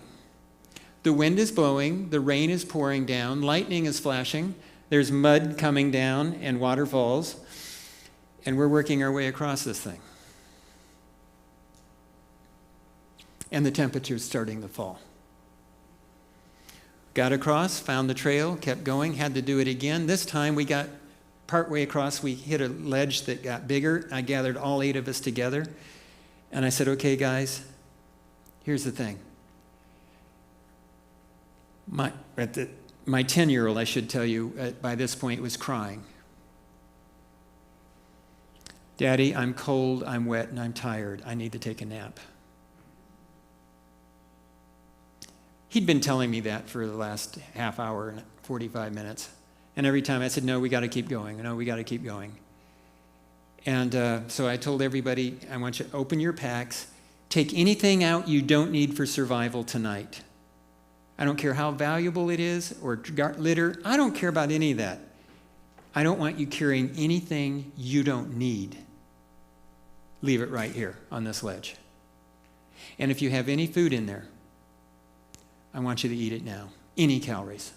The wind is blowing. The rain is pouring down. Lightning is flashing. There's mud coming down and waterfalls. And we're working our way across this thing. And the temperature's starting to fall. Got across, found the trail, kept going, had to do it again. This time we got partway across, we hit a ledge that got bigger. I gathered all 8 of us together. And I said, okay, guys, here's the thing. My 10-year-old, I should tell you, by this point was crying. Daddy, I'm cold, I'm wet, and I'm tired. I need to take a nap. He'd been telling me that for the last half hour and 45 minutes. And every time I said, no, we got to keep going. No, we got to keep going. And so I told everybody, I want you to open your packs. Take anything out you don't need for survival tonight. I don't care how valuable it is or litter. I don't care about any of that. I don't want you carrying anything you don't need. Leave it right here on this ledge. And if you have any food in there, I want you to eat it now. Any calories.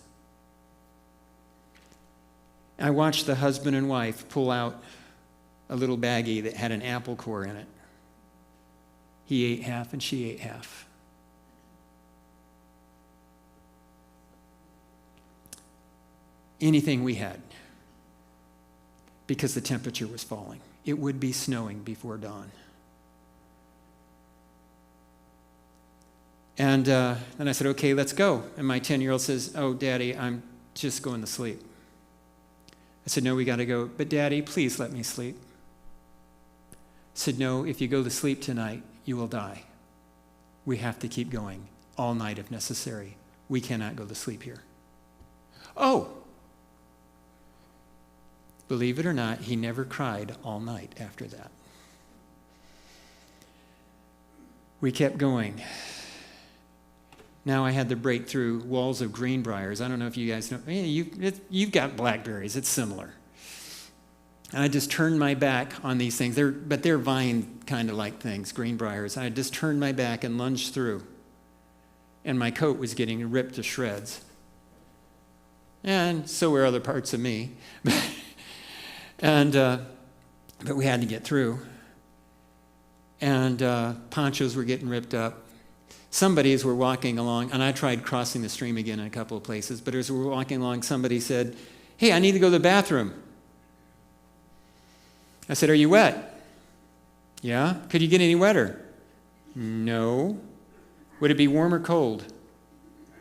I watched the husband and wife pull out a little baggie that had an apple core in it. He ate half and she ate half. Anything we had, because the temperature was falling. It would be snowing before dawn. And then I said, okay, let's go. And my 10-year-old says, oh, Daddy, I'm just going to sleep. I said, no, we got to go. But Daddy, please let me sleep. I said, no, if you go to sleep tonight, you will die. We have to keep going all night if necessary. We cannot go to sleep here. Oh! Believe it or not, he never cried all night after that. We kept going. Now I had to break through walls of greenbriers. I don't know if you guys know. You've got blackberries. It's similar. And I just turned my back on these things. They're vine kind of like things, greenbriers. I just turned my back and lunged through. And my coat was getting ripped to shreds. And so were other parts of me. But we had to get through. And ponchos were getting ripped up. Somebody, as we're walking along, and I tried crossing the stream again in a couple of places, but as we're walking along, somebody said, hey, I need to go to the bathroom. I said, are you wet? Yeah. Could you get any wetter? No. Would it be warm or cold?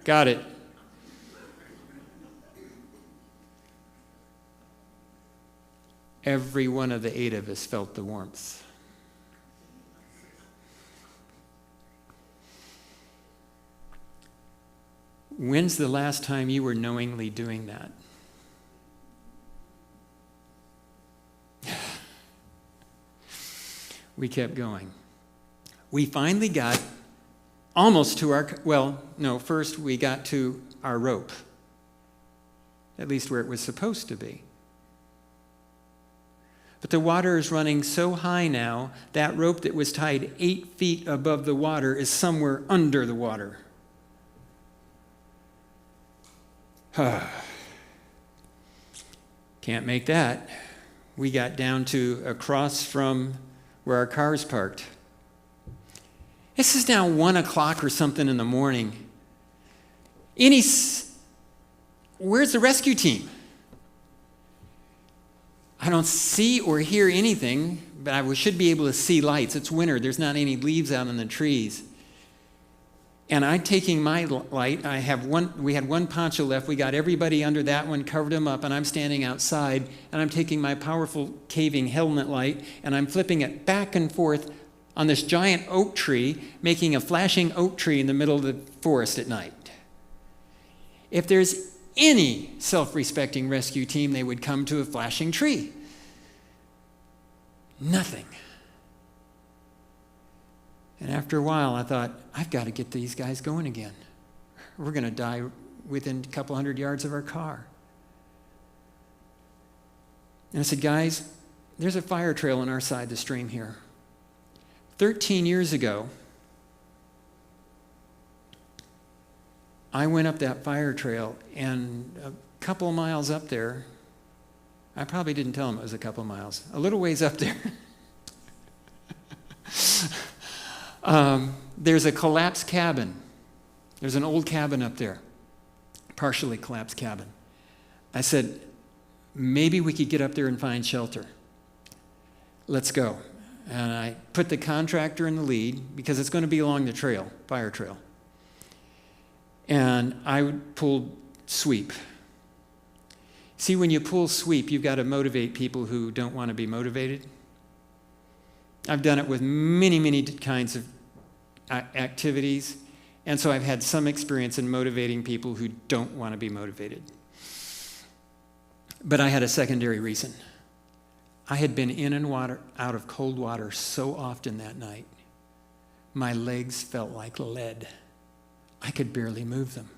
Got it. Every one of the 8 of us felt the warmth. When's the last time you were knowingly doing that? We kept going. We finally got almost to first we got to our rope, at least where it was supposed to be. But the water is running so high now, that rope that was tied 8 feet above the water is somewhere under the water. Can't make that. We got down to across from where our car's parked. This is now 1 o'clock or something in the morning. Where's the rescue team? I don't see or hear anything, but I should be able to see lights. It's winter. There's not any leaves out on the trees. And I'm taking my light. We had one poncho left. We got everybody under that one, covered them up, and I'm standing outside, and I'm taking my powerful caving helmet light, and I'm flipping it back and forth on this giant oak tree, making a flashing oak tree in the middle of the forest at night. If there's any self-respecting rescue team, they would come to a flashing tree. Nothing. And after a while, I thought, I've got to get these guys going again. We're going to die within a couple hundred yards of our car. And I said, guys, there's a fire trail on our side of the stream here. 13 years ago, I went up that fire trail, and a couple of miles up there, I probably didn't tell them it was a couple of miles, a little ways up there, there's a collapsed cabin. There's an old cabin up there, partially collapsed cabin. I said, maybe we could get up there and find shelter. Let's go. And I put the contractor in the lead because it's going to be along the trail, fire trail. And I pulled sweep. See, when you pull sweep, you've got to motivate people who don't want to be motivated. I've done it with many, many kinds of activities, and so I've had some experience in motivating people who don't want to be motivated. But I had a secondary reason. I had been in and out of cold water so often that night, my legs felt like lead. I could barely move them.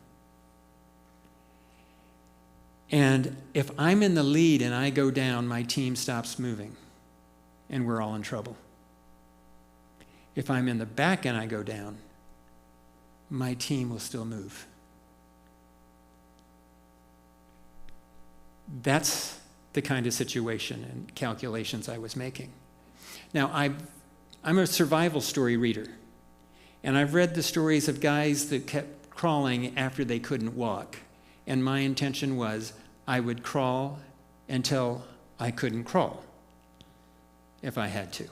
And if I'm in the lead and I go down, my team stops moving, and we're all in trouble. If I'm in the back and I go down, my team will still move. That's the kind of situation and calculations I was making. Now, I'm a survival story reader, and I've read the stories of guys that kept crawling after they couldn't walk, and my intention was I would crawl until I couldn't crawl, if I had to.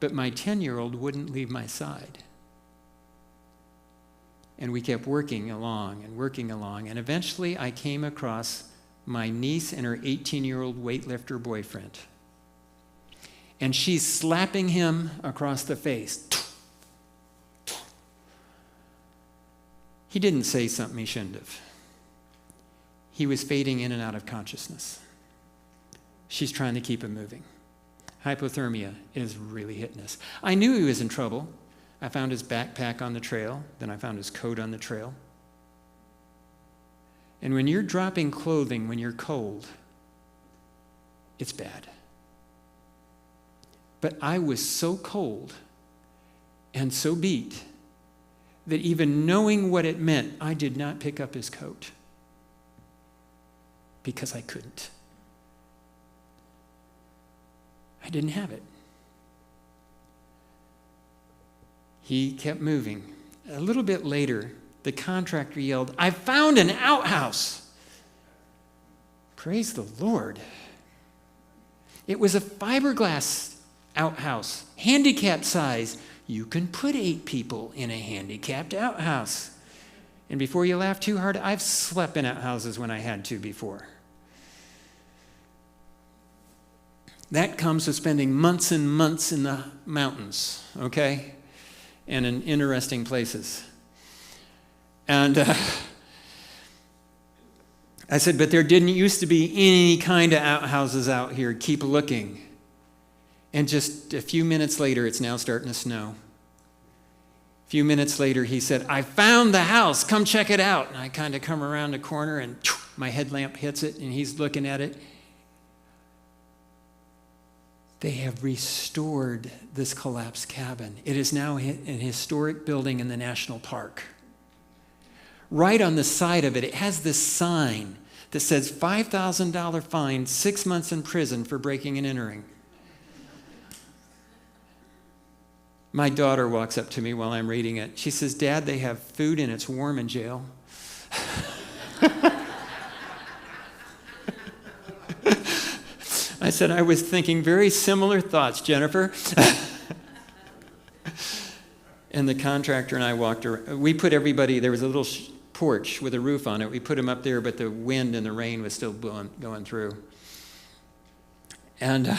But my 10-year-old wouldn't leave my side. And we kept working along, and eventually I came across my niece and her 18-year-old weightlifter boyfriend. And she's slapping him across the face. He didn't say something he shouldn't have. He was fading in and out of consciousness. She's trying to keep him moving. Hypothermia is really hitting us. I knew he was in trouble. I found his backpack on the trail. Then I found his coat on the trail. And when you're dropping clothing when you're cold, it's bad. But I was so cold and so beat that even knowing what it meant, I did not pick up his coat because I couldn't. I didn't have it. He kept moving. A little bit later, the contractor yelled, "I found an outhouse." Praise the Lord. It was a fiberglass outhouse, handicap size. You can put 8 people in a handicapped outhouse. And before you laugh too hard, I've slept in outhouses when I had to before. That comes with spending months and months in the mountains, okay? And in interesting places. And I said, but there didn't used to be any kind of outhouses out here. Keep looking. And just a few minutes later, it's now starting to snow. A few minutes later, he said, "I found the house. Come check it out." And I kind of come around the corner, and my headlamp hits it, and he's looking at it. They have restored this collapsed cabin. It is now an historic building in the national park. Right on the side of it, it has this sign that says $5,000 fine, 6 months in prison for breaking and entering. My daughter walks up to me while I'm reading it. She says, "Dad, they have food and it's warm in jail." I said, "I was thinking very similar thoughts, Jennifer." And the contractor and I walked around. We put everybody, there was a little porch with a roof on it. We put them up there, but the wind and the rain was still going through. And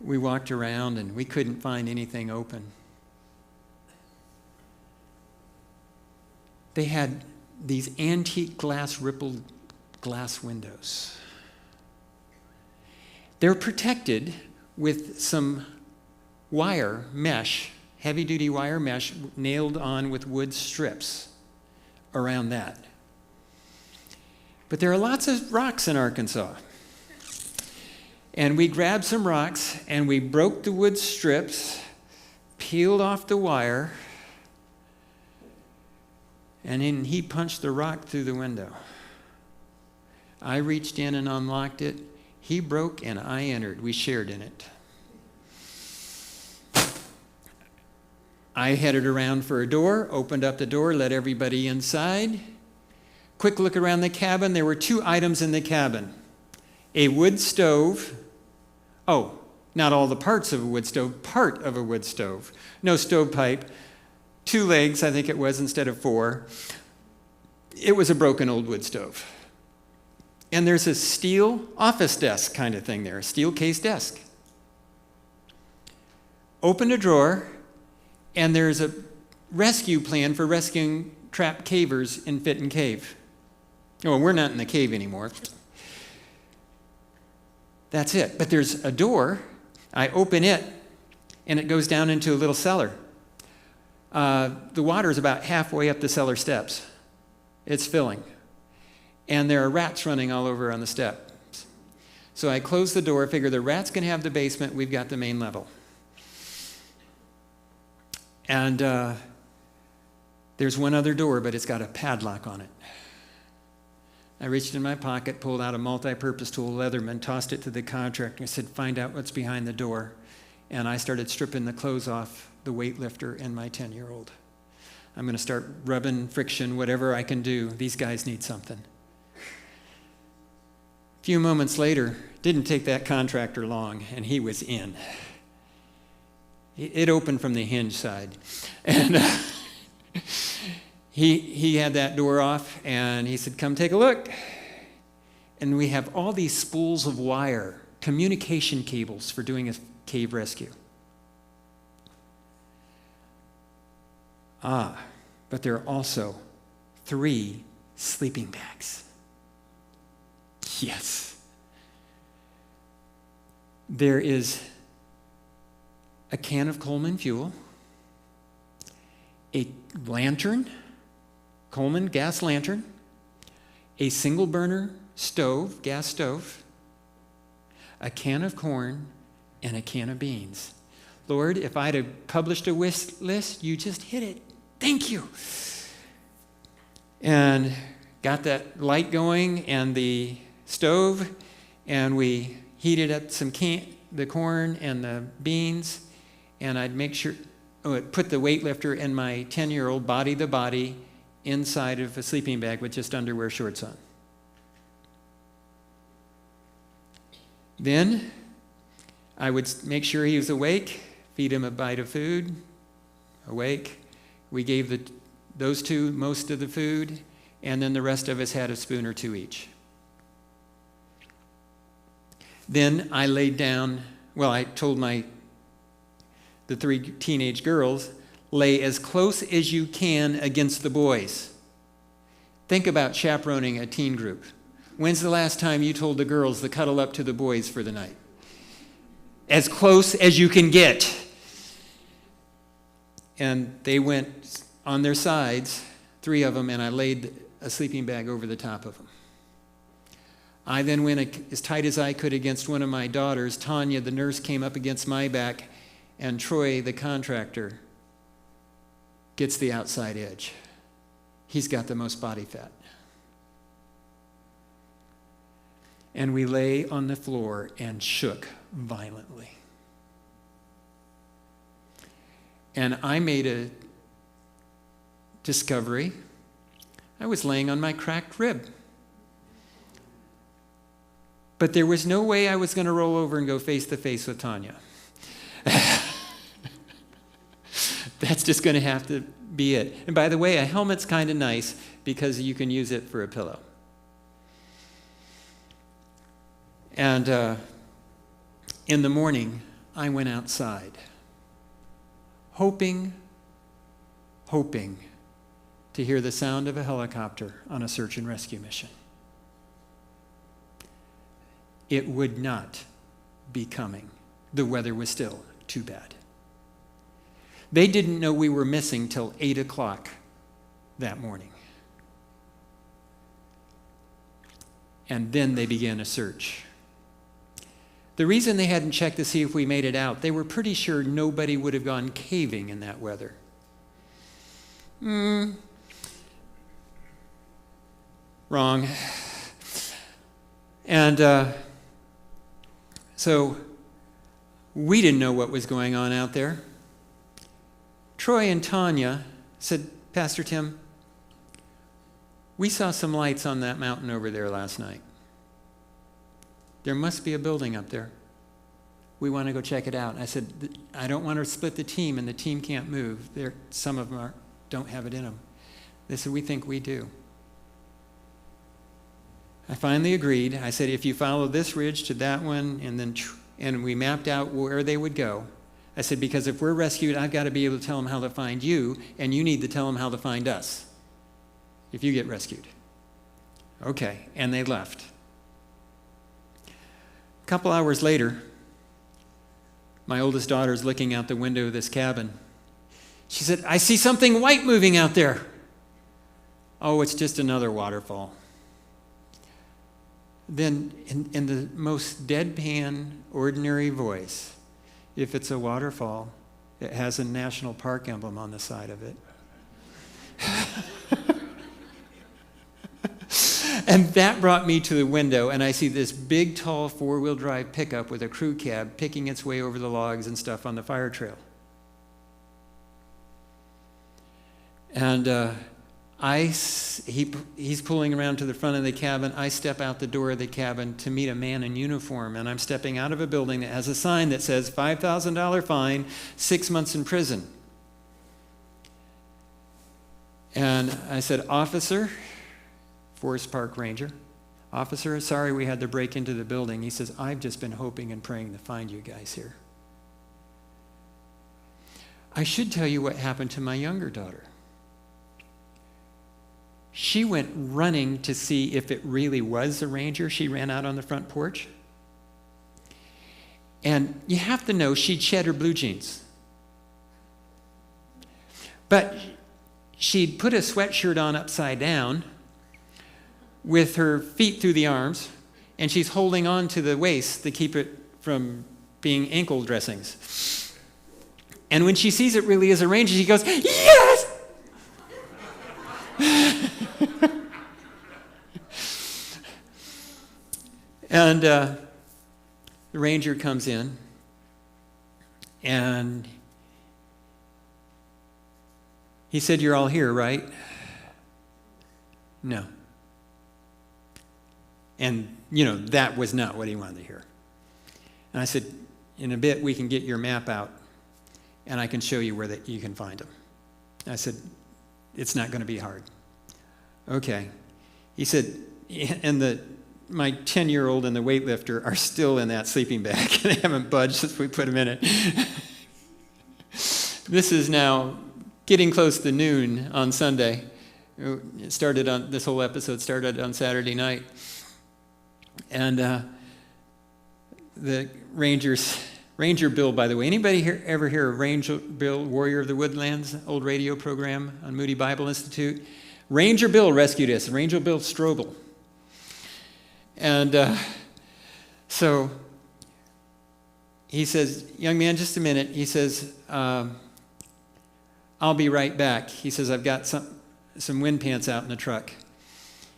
we walked around and we couldn't find anything open. They had these antique glass, rippled glass windows. They're protected with some wire mesh, heavy-duty wire mesh, nailed on with wood strips around that. But there are lots of rocks in Arkansas. And we grabbed some rocks and we broke the wood strips, peeled off the wire, and then he punched the rock through the window. I reached in and unlocked it. He broke and I entered. We shared in it. I headed around for a door, opened up the door, let everybody inside. Quick look around the cabin. There were 2 items in the cabin. A wood stove. Oh, not all the parts of a wood stove, part of a wood stove. No stovepipe. 2 legs, I think it was, instead of 4. It was a broken old wood stove. And there's a steel office desk kind of thing there, a steel case desk. Open a drawer, and there's a rescue plan for rescuing trapped cavers in Fitton Cave. Oh, we're not in the cave anymore. That's it. But there's a door. I open it, and it goes down into a little cellar. The water is about halfway up the cellar steps. It's filling. And there are rats running all over on the steps. So I close the door, figure the rats can have the basement, we've got the main level. And there's one other door, but it's got a padlock on it. I reached in my pocket, pulled out a multi-purpose tool, Leatherman, tossed it to the contractor, and said, "Find out what's behind the door." And I started stripping the clothes off the weightlifter and my 10-year-old. I'm going to start rubbing friction, whatever I can do. These guys need something. A few moments later, didn't take that contractor long, and he was in. It opened from the hinge side. And he had that door off, and he said, "Come take a look." And we have all these spools of wire, communication cables for doing a cave rescue. But there are also 3 sleeping bags. Yes. There is a can of Coleman fuel, a lantern, Coleman gas lantern, a single burner stove, gas stove, a can of corn, and a can of beans. Lord, if I'd have published a wish list, you just hit it. Thank you. And got that light going and the stove, and we heated up the corn and the beans, and I'd make sure, put the weightlifter and my 10-year-old body inside of a sleeping bag with just underwear shorts on. Then I would make sure he was awake, feed him a bite of food, awake. We gave those 2 most of the food, and then the rest of us had a spoon or 2 each. Then I laid down, I told the 3 teenage girls, lay as close as you can against the boys. Think about chaperoning a teen group. When's the last time you told the girls to cuddle up to the boys for the night? As close as you can get. And they went on their sides, 3 of them, and I laid a sleeping bag over the top of them. I then went as tight as I could against one of my daughters. Tanya, the nurse, came up against my back, and Troy, the contractor, gets the outside edge. He's got the most body fat. And we lay on the floor and shook violently. And I made a discovery. I was laying on my cracked rib. But there was no way I was going to roll over and go face to face with Tanya. That's just going to have to be it. And by the way, a helmet's kind of nice because you can use it for a pillow. And in the morning, I went outside, hoping to hear the sound of a helicopter on a search and rescue mission. It would not be coming. The weather was still too bad. They didn't know we were missing till 8 o'clock that morning. And then they began a search. The reason they hadn't checked to see if we made it out, they were pretty sure nobody would have gone caving in that weather. Wrong. And so we didn't know what was going on out there. Troy and Tanya said, Pastor Tim, we saw some lights on that mountain over there last night. There must be a building up there. We want to go check it out. I said, I don't want to split the team, and the team can't move. Some of them don't have it in them. They said, we think we do. I finally agreed. I said, if you follow this ridge to that one, and we mapped out where they would go. I said, because if we're rescued, I've got to be able to tell them how to find you, and you need to tell them how to find us if you get rescued. Okay, and they left. A couple hours later, my oldest daughter's looking out the window of this cabin. She said, I see something white moving out there. Oh, it's just another waterfall. Then, in the most deadpan, ordinary voice, if it's a waterfall, it has a national park emblem on the side of it. And that brought me to the window, and I see this big, tall, four-wheel drive pickup with a crew cab picking its way over the logs and stuff on the fire trail. And he's pulling around to the front of the cabin. I step out the door of the cabin to meet a man in uniform, and I'm stepping out of a building that has a sign that says $5,000 fine, 6 months in prison. And I said, Officer, Forest Park Ranger, Officer, sorry we had to break into the building. He says, I've just been hoping and praying to find you guys here. I should tell you what happened to my younger daughter. She went running to see if it really was a ranger. She ran out on the front porch. And you have to know she'd shed her blue jeans. But she'd put a sweatshirt on upside down with her feet through the arms, and she's holding on to the waist to keep it from being ankle dressings. And when she sees it really is a ranger, she goes, yes! And the ranger comes in, and he said, you're all here, right? No. And, that was not what he wanted to hear. And I said, in a bit, we can get your map out, and I can show you where you can find them. I said, it's not going to be hard. Okay. He said, and my 10-year-old and the weightlifter are still in that sleeping bag. They haven't budged since we put them in it. This is now getting close to noon on Sunday. This whole episode started on Saturday night. And the Ranger Bill, by the way, anybody ever hear of Ranger Bill, Warrior of the Woodlands, old radio program on Moody Bible Institute? Ranger Bill rescued us, Ranger Bill Strobel. And so he says, young man, just a minute. He says, I'll be right back. He says, I've got some wind pants out in the truck.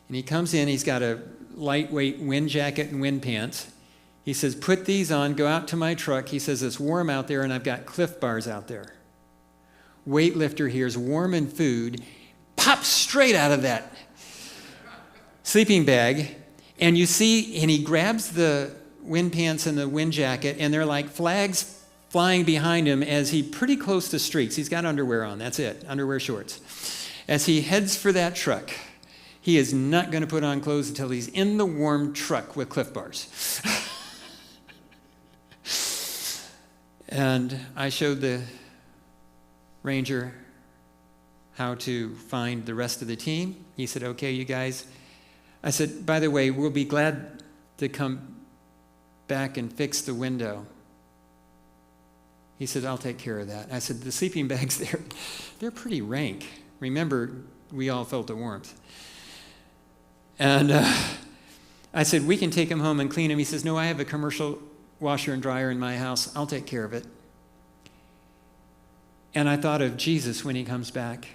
And he comes in, he's got a lightweight wind jacket and wind pants. He says, put these on, go out to my truck. He says, it's warm out there and I've got Cliff Bars out there. Weightlifter here's warm and food, pops straight out of that sleeping bag. And you see, and he grabs the wind pants and the wind jacket, and they're like flags flying behind him as he pretty close to streaks. He's got underwear on, that's it, underwear shorts. As he heads for that truck, he is not going to put on clothes until he's in the warm truck with Cliff Bars. And I showed the ranger how to find the rest of the team. He said, okay, you guys. I said, by the way, we'll be glad to come back and fix the window. He said, I'll take care of that. I said, the sleeping bags, they're pretty rank. Remember, we all felt the warmth. And I said, we can take them home and clean them. He says, no, I have a commercial washer and dryer in my house. I'll take care of it. And I thought of Jesus when he comes back.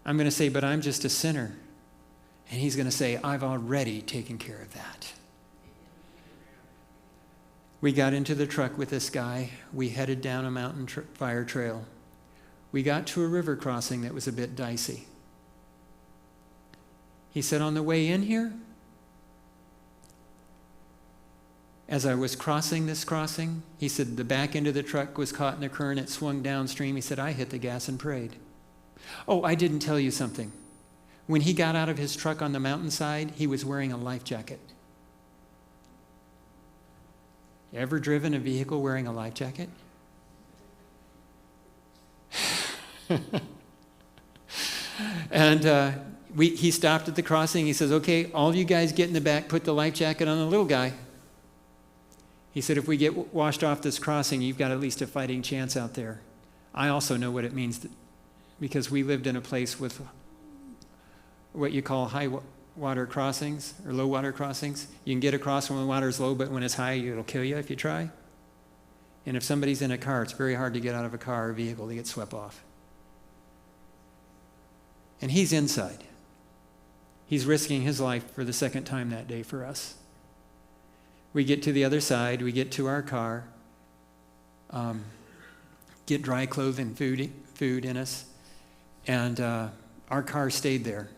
I'm going to say, but I'm just a sinner. And he's going to say, I've already taken care of that. We got into the truck with this guy. We headed down a mountain fire trail. We got to a river crossing that was a bit dicey. He said, on the way in here, as I was crossing this crossing, he said, the back end of the truck was caught in the current. It swung downstream. He said, I hit the gas and prayed. Oh, I didn't tell you something. When he got out of his truck on the mountainside, he was wearing a life jacket. You ever driven a vehicle wearing a life jacket? And he stopped at the crossing. He says, okay, all you guys get in the back, put the life jacket on the little guy. He said, if we get washed off this crossing, you've got at least a fighting chance out there. I also know what it means because we lived in a place with what you call high water crossings or low water crossings. You can get across when the water's low, but when it's high, it'll kill you if you try. And if somebody's in a car, it's very hard to get out of a car or vehicle to get swept off. And he's inside. He's risking his life for the second time that day for us. We get to the other side, we get to our car, get dry clothing, food in us, and our car stayed there.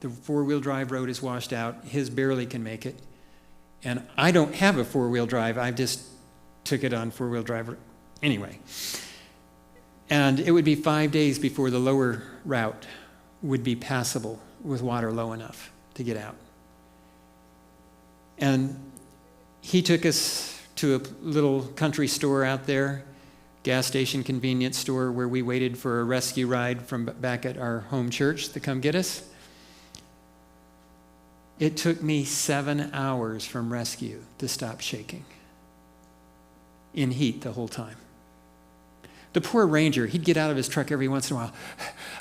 The four-wheel drive road is washed out. His barely can make it. And I don't have a four-wheel drive. I just took it on four-wheel drive. Anyway. And it would be 5 days before the lower route would be passable with water low enough to get out. And he took us to a little country store out there, gas station convenience store, where we waited for a rescue ride from back at our home church to come get us. It took me 7 hours from rescue to stop shaking. In heat the whole time. The poor ranger, he'd get out of his truck every once in a while.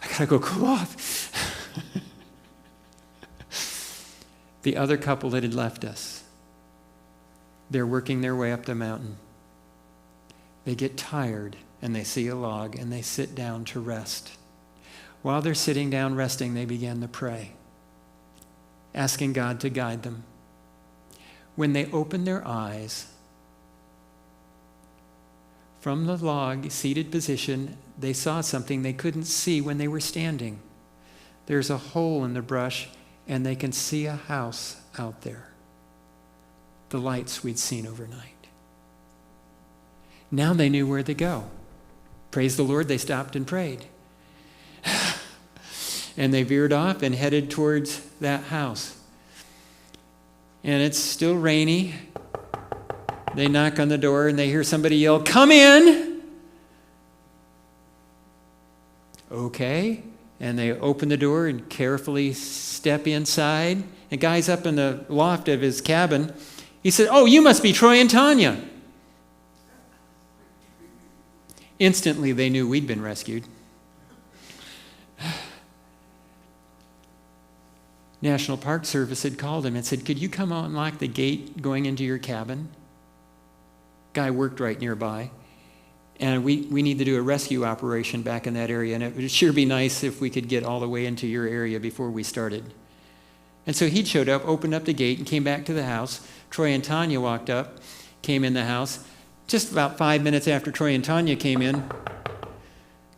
I gotta go cool off. The other couple that had left us, they're working their way up the mountain. They get tired and they see a log and they sit down to rest. While they're sitting down resting, they begin to pray, asking God to guide them. When they open their eyes, from the log seated position, they saw something they couldn't see when they were standing. There's a hole in the brush and they can see a house out there. The lights we'd seen overnight. Now they knew where to go. Praise the Lord, they stopped and prayed. And they veered off and headed towards that house. And it's still rainy. They knock on the door and they hear somebody yell, "Come in!" Okay. And they open the door and carefully step inside. The guy's up in the loft of his cabin. He said, "Oh, you must be Troy and Tanya." Instantly, they knew we'd been rescued. National Park Service had called him and said, could you come out and lock the gate going into your cabin? Guy worked right nearby. And we need to do a rescue operation back in that area, and it would sure be nice if we could get all the way into your area before we started. And so he showed up, opened up the gate, and came back to the house. Troy and Tanya walked up, came in the house. Just about 5 minutes after Troy and Tanya came in, a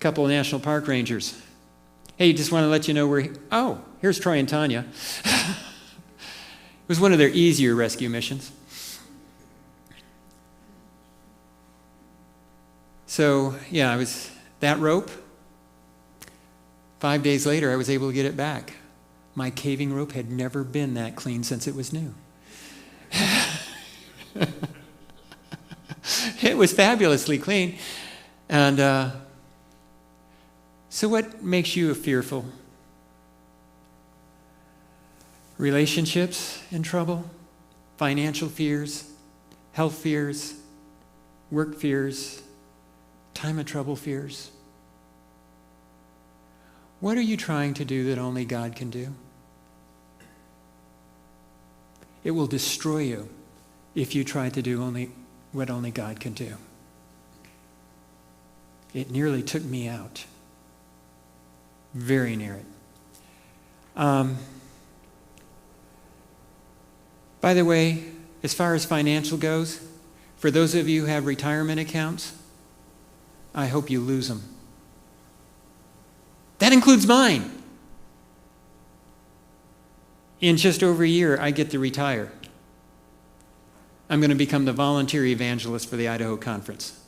couple of National Park Rangers. Hey, just want to let you know oh, here's Troy and Tanya. It was one of their easier rescue missions. So, yeah, I was that rope. 5 days later, I was able to get it back. My caving rope had never been that clean since it was new. It was fabulously clean. And so what makes you fearful? Relationships in trouble? Financial fears? Health fears? Work fears? Time of trouble fears? What are you trying to do that only God can do? It will destroy you if you try to do what only God can do. It nearly took me out. Very near it. By the way, as far as financial goes, for those of you who have retirement accounts, I hope you lose them. That includes mine. In just over a year, I get to retire. I'm going to become the volunteer evangelist for the Idaho Conference.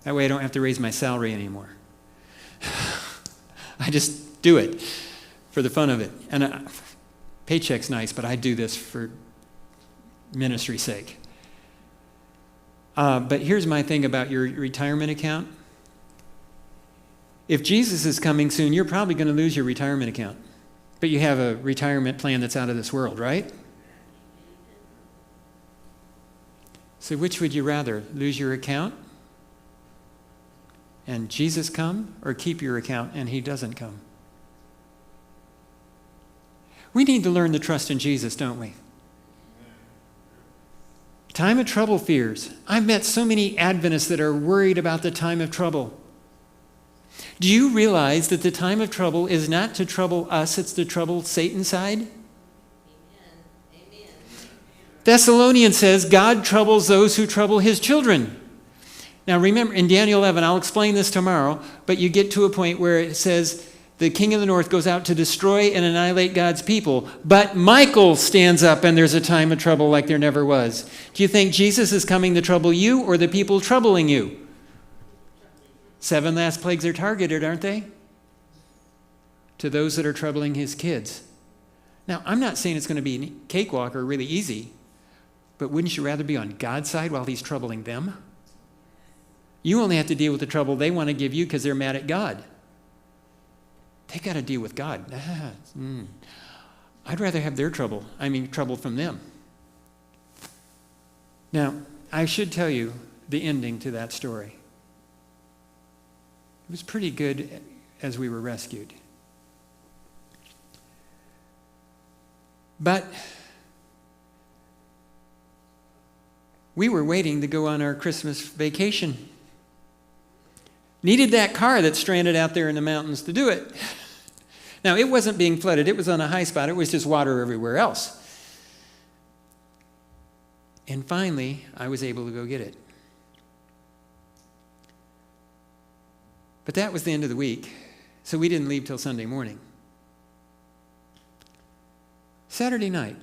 That way I don't have to raise my salary anymore. I just do it for the fun of it. And paycheck's nice, but I do this for ministry's sake. But here's my thing about your retirement account. If Jesus is coming soon, you're probably going to lose your retirement account. But you have a retirement plan that's out of this world, right? So which would you rather? Lose your account and Jesus come, or keep your account and he doesn't come? We need to learn to trust in Jesus, don't we? Time of trouble fears. I've met so many Adventists that are worried about the time of trouble. Do you realize that the time of trouble is not to trouble us, it's to trouble Satan's side? Amen. Amen. Thessalonians says God troubles those who trouble his children. Now remember, in Daniel 11, I'll explain this tomorrow, but you get to a point where it says the king of the north goes out to destroy and annihilate God's people, but Michael stands up and there's a time of trouble like there never was. Do you think Jesus is coming to trouble you or the people troubling you? 7 last plagues are targeted, aren't they? To those that are troubling his kids. Now, I'm not saying it's going to be a cakewalk or really easy, but wouldn't you rather be on God's side while he's troubling them? You only have to deal with the trouble they want to give you because they're mad at God. They got to deal with God. I'd rather have their trouble. Trouble from them. Now, I should tell you the ending to that story. It was pretty good as we were rescued. But we were waiting to go on our Christmas vacation. Needed that car that's stranded out there in the mountains to do it. Now, it wasn't being flooded. It was on a high spot. It was just water everywhere else. And finally, I was able to go get it. But that was the end of the week, so we didn't leave till Sunday morning. Saturday night.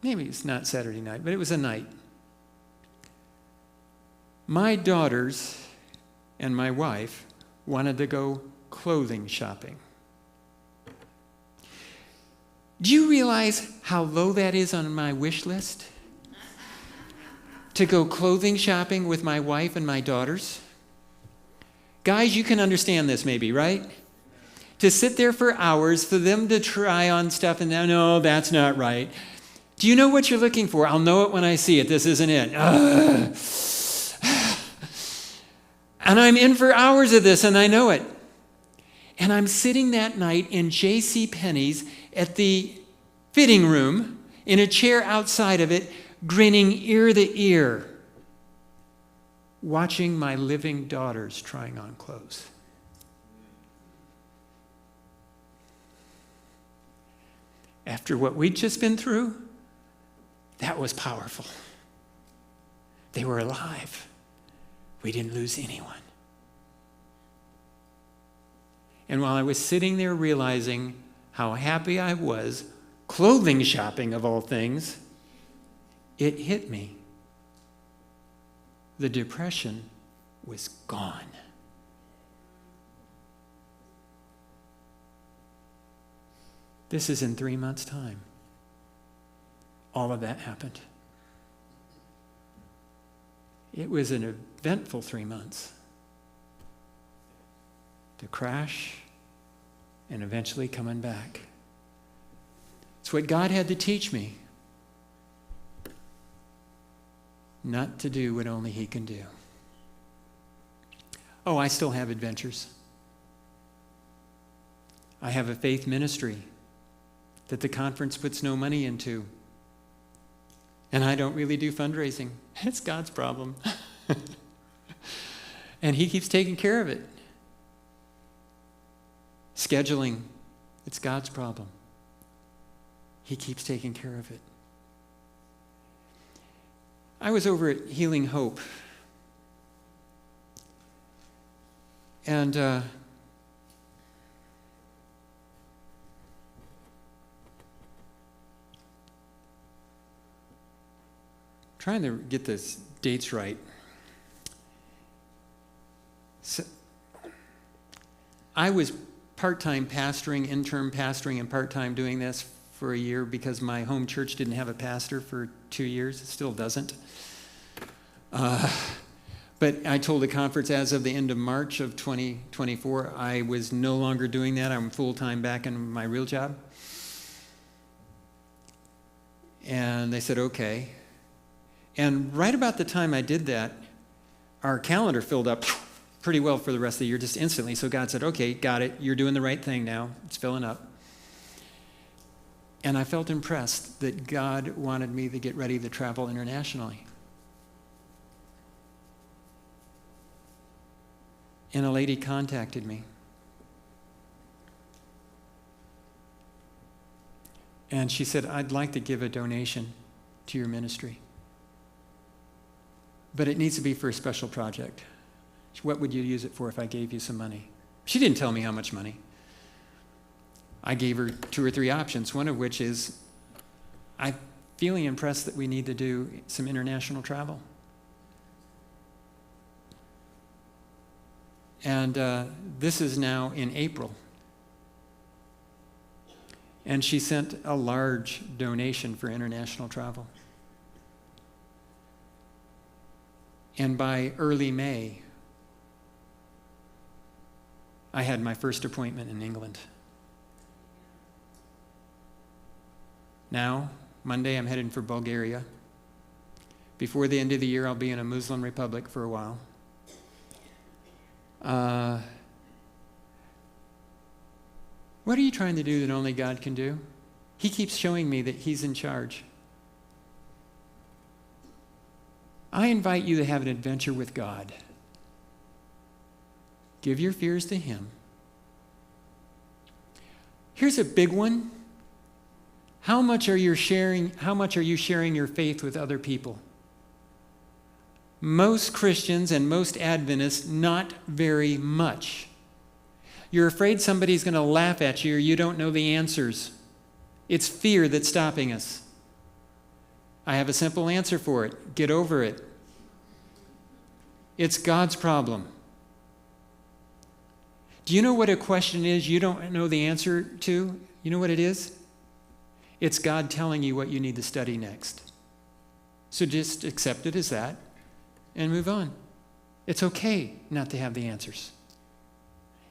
Maybe it's not Saturday night, but it was a night. My daughters and my wife wanted to go clothing shopping. Do you realize how low that is on my wish list? To go clothing shopping with my wife and my daughters? Guys, you can understand this maybe, right? To sit there for hours, for them to try on stuff and now, no, that's not right. Do you know what you're looking for? I'll know it when I see it. This isn't it. And I'm in for hours of this and I know it. And I'm sitting that night in J.C. Penney's at the fitting room, in a chair outside of it, grinning ear to ear, watching my living daughters trying on clothes. After what we'd just been through, that was powerful. They were alive. We didn't lose anyone. And while I was sitting there realizing how happy I was, clothing shopping of all things, it hit me. The depression was gone. This is in 3 months' time. All of that happened. It was an eventful 3 months. To crash and eventually coming back. It's what God had to teach me. Not to do what only He can do. Oh, I still have adventures. I have a faith ministry that the conference puts no money into. And I don't really do fundraising. It's God's problem. And He keeps taking care of it. Scheduling, it's God's problem. He keeps taking care of it. I was over at Healing Hope. And trying to get the dates right. So, I was part-time pastoring, interim pastoring, and part-time doing this for a year because my home church didn't have a pastor for 2 years. It still doesn't. But I told the conference as of the end of March of 2024, I was no longer doing that. I'm full-time back in my real job. And they said, okay. And right about the time I did that, our calendar filled up pretty well for the rest of the year, just instantly. So God said, okay, got it. You're doing the right thing now. It's filling up. And I felt impressed that God wanted me to get ready to travel internationally. And a lady contacted me. And she said, I'd like to give a donation to your ministry. But it needs to be for a special project. What would you use it for if I gave you some money? She didn't tell me how much money. I gave her 2 or 3 options, one of which is I'm feeling impressed that we need to do some international travel. And this is now in April. And she sent a large donation for international travel. And by early May, I had my first appointment in England. Now, Monday, I'm heading for Bulgaria. Before the end of the year, I'll be in a Muslim republic for a while. What are you trying to do that only God can do? He keeps showing me that He's in charge. I invite you to have an adventure with God. Give your fears to Him. Here's a big one. How much are you sharing your faith with other people? Most Christians and most Adventists, not very much. You're afraid somebody's going to laugh at you or you don't know the answers. It's fear that's stopping us. I have a simple answer for it. Get over it. It's God's problem. Do you know what a question is you don't know the answer to? You know what it is? It's God telling you what you need to study next. So just accept it as that and move on. It's okay not to have the answers.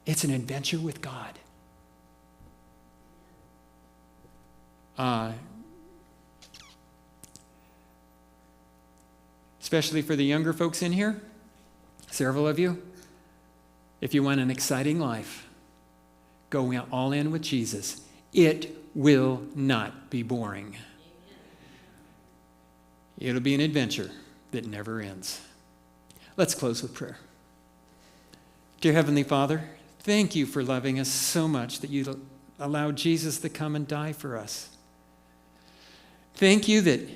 It's an adventure with God. Especially for the younger folks in here, several of you, if you want an exciting life, go all in with Jesus, it will not be boring. It'll be an adventure that never ends. Let's close with prayer. Dear Heavenly Father, thank you for loving us so much that you allowed Jesus to come and die for us. Thank you that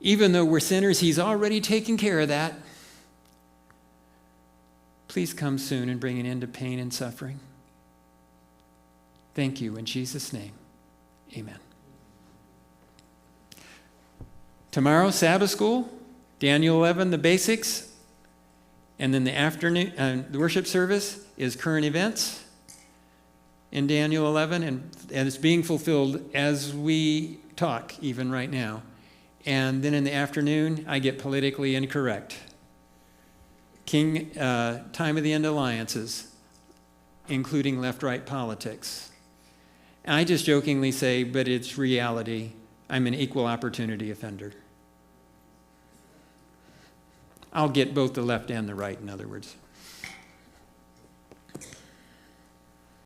even though we're sinners, he's already taken care of that. Please come soon and bring an end to pain and suffering. Thank you in Jesus' name. Amen. Tomorrow, Sabbath school, Daniel 11, the basics, and then the afternoon, the worship service is current events in Daniel 11, and it's being fulfilled as we talk, even right now. And then in the afternoon, I get politically incorrect. Time of the end alliances, including left-right politics. And I just jokingly say, but it's reality. I'm an equal opportunity offender. I'll get both the left and the right, in other words.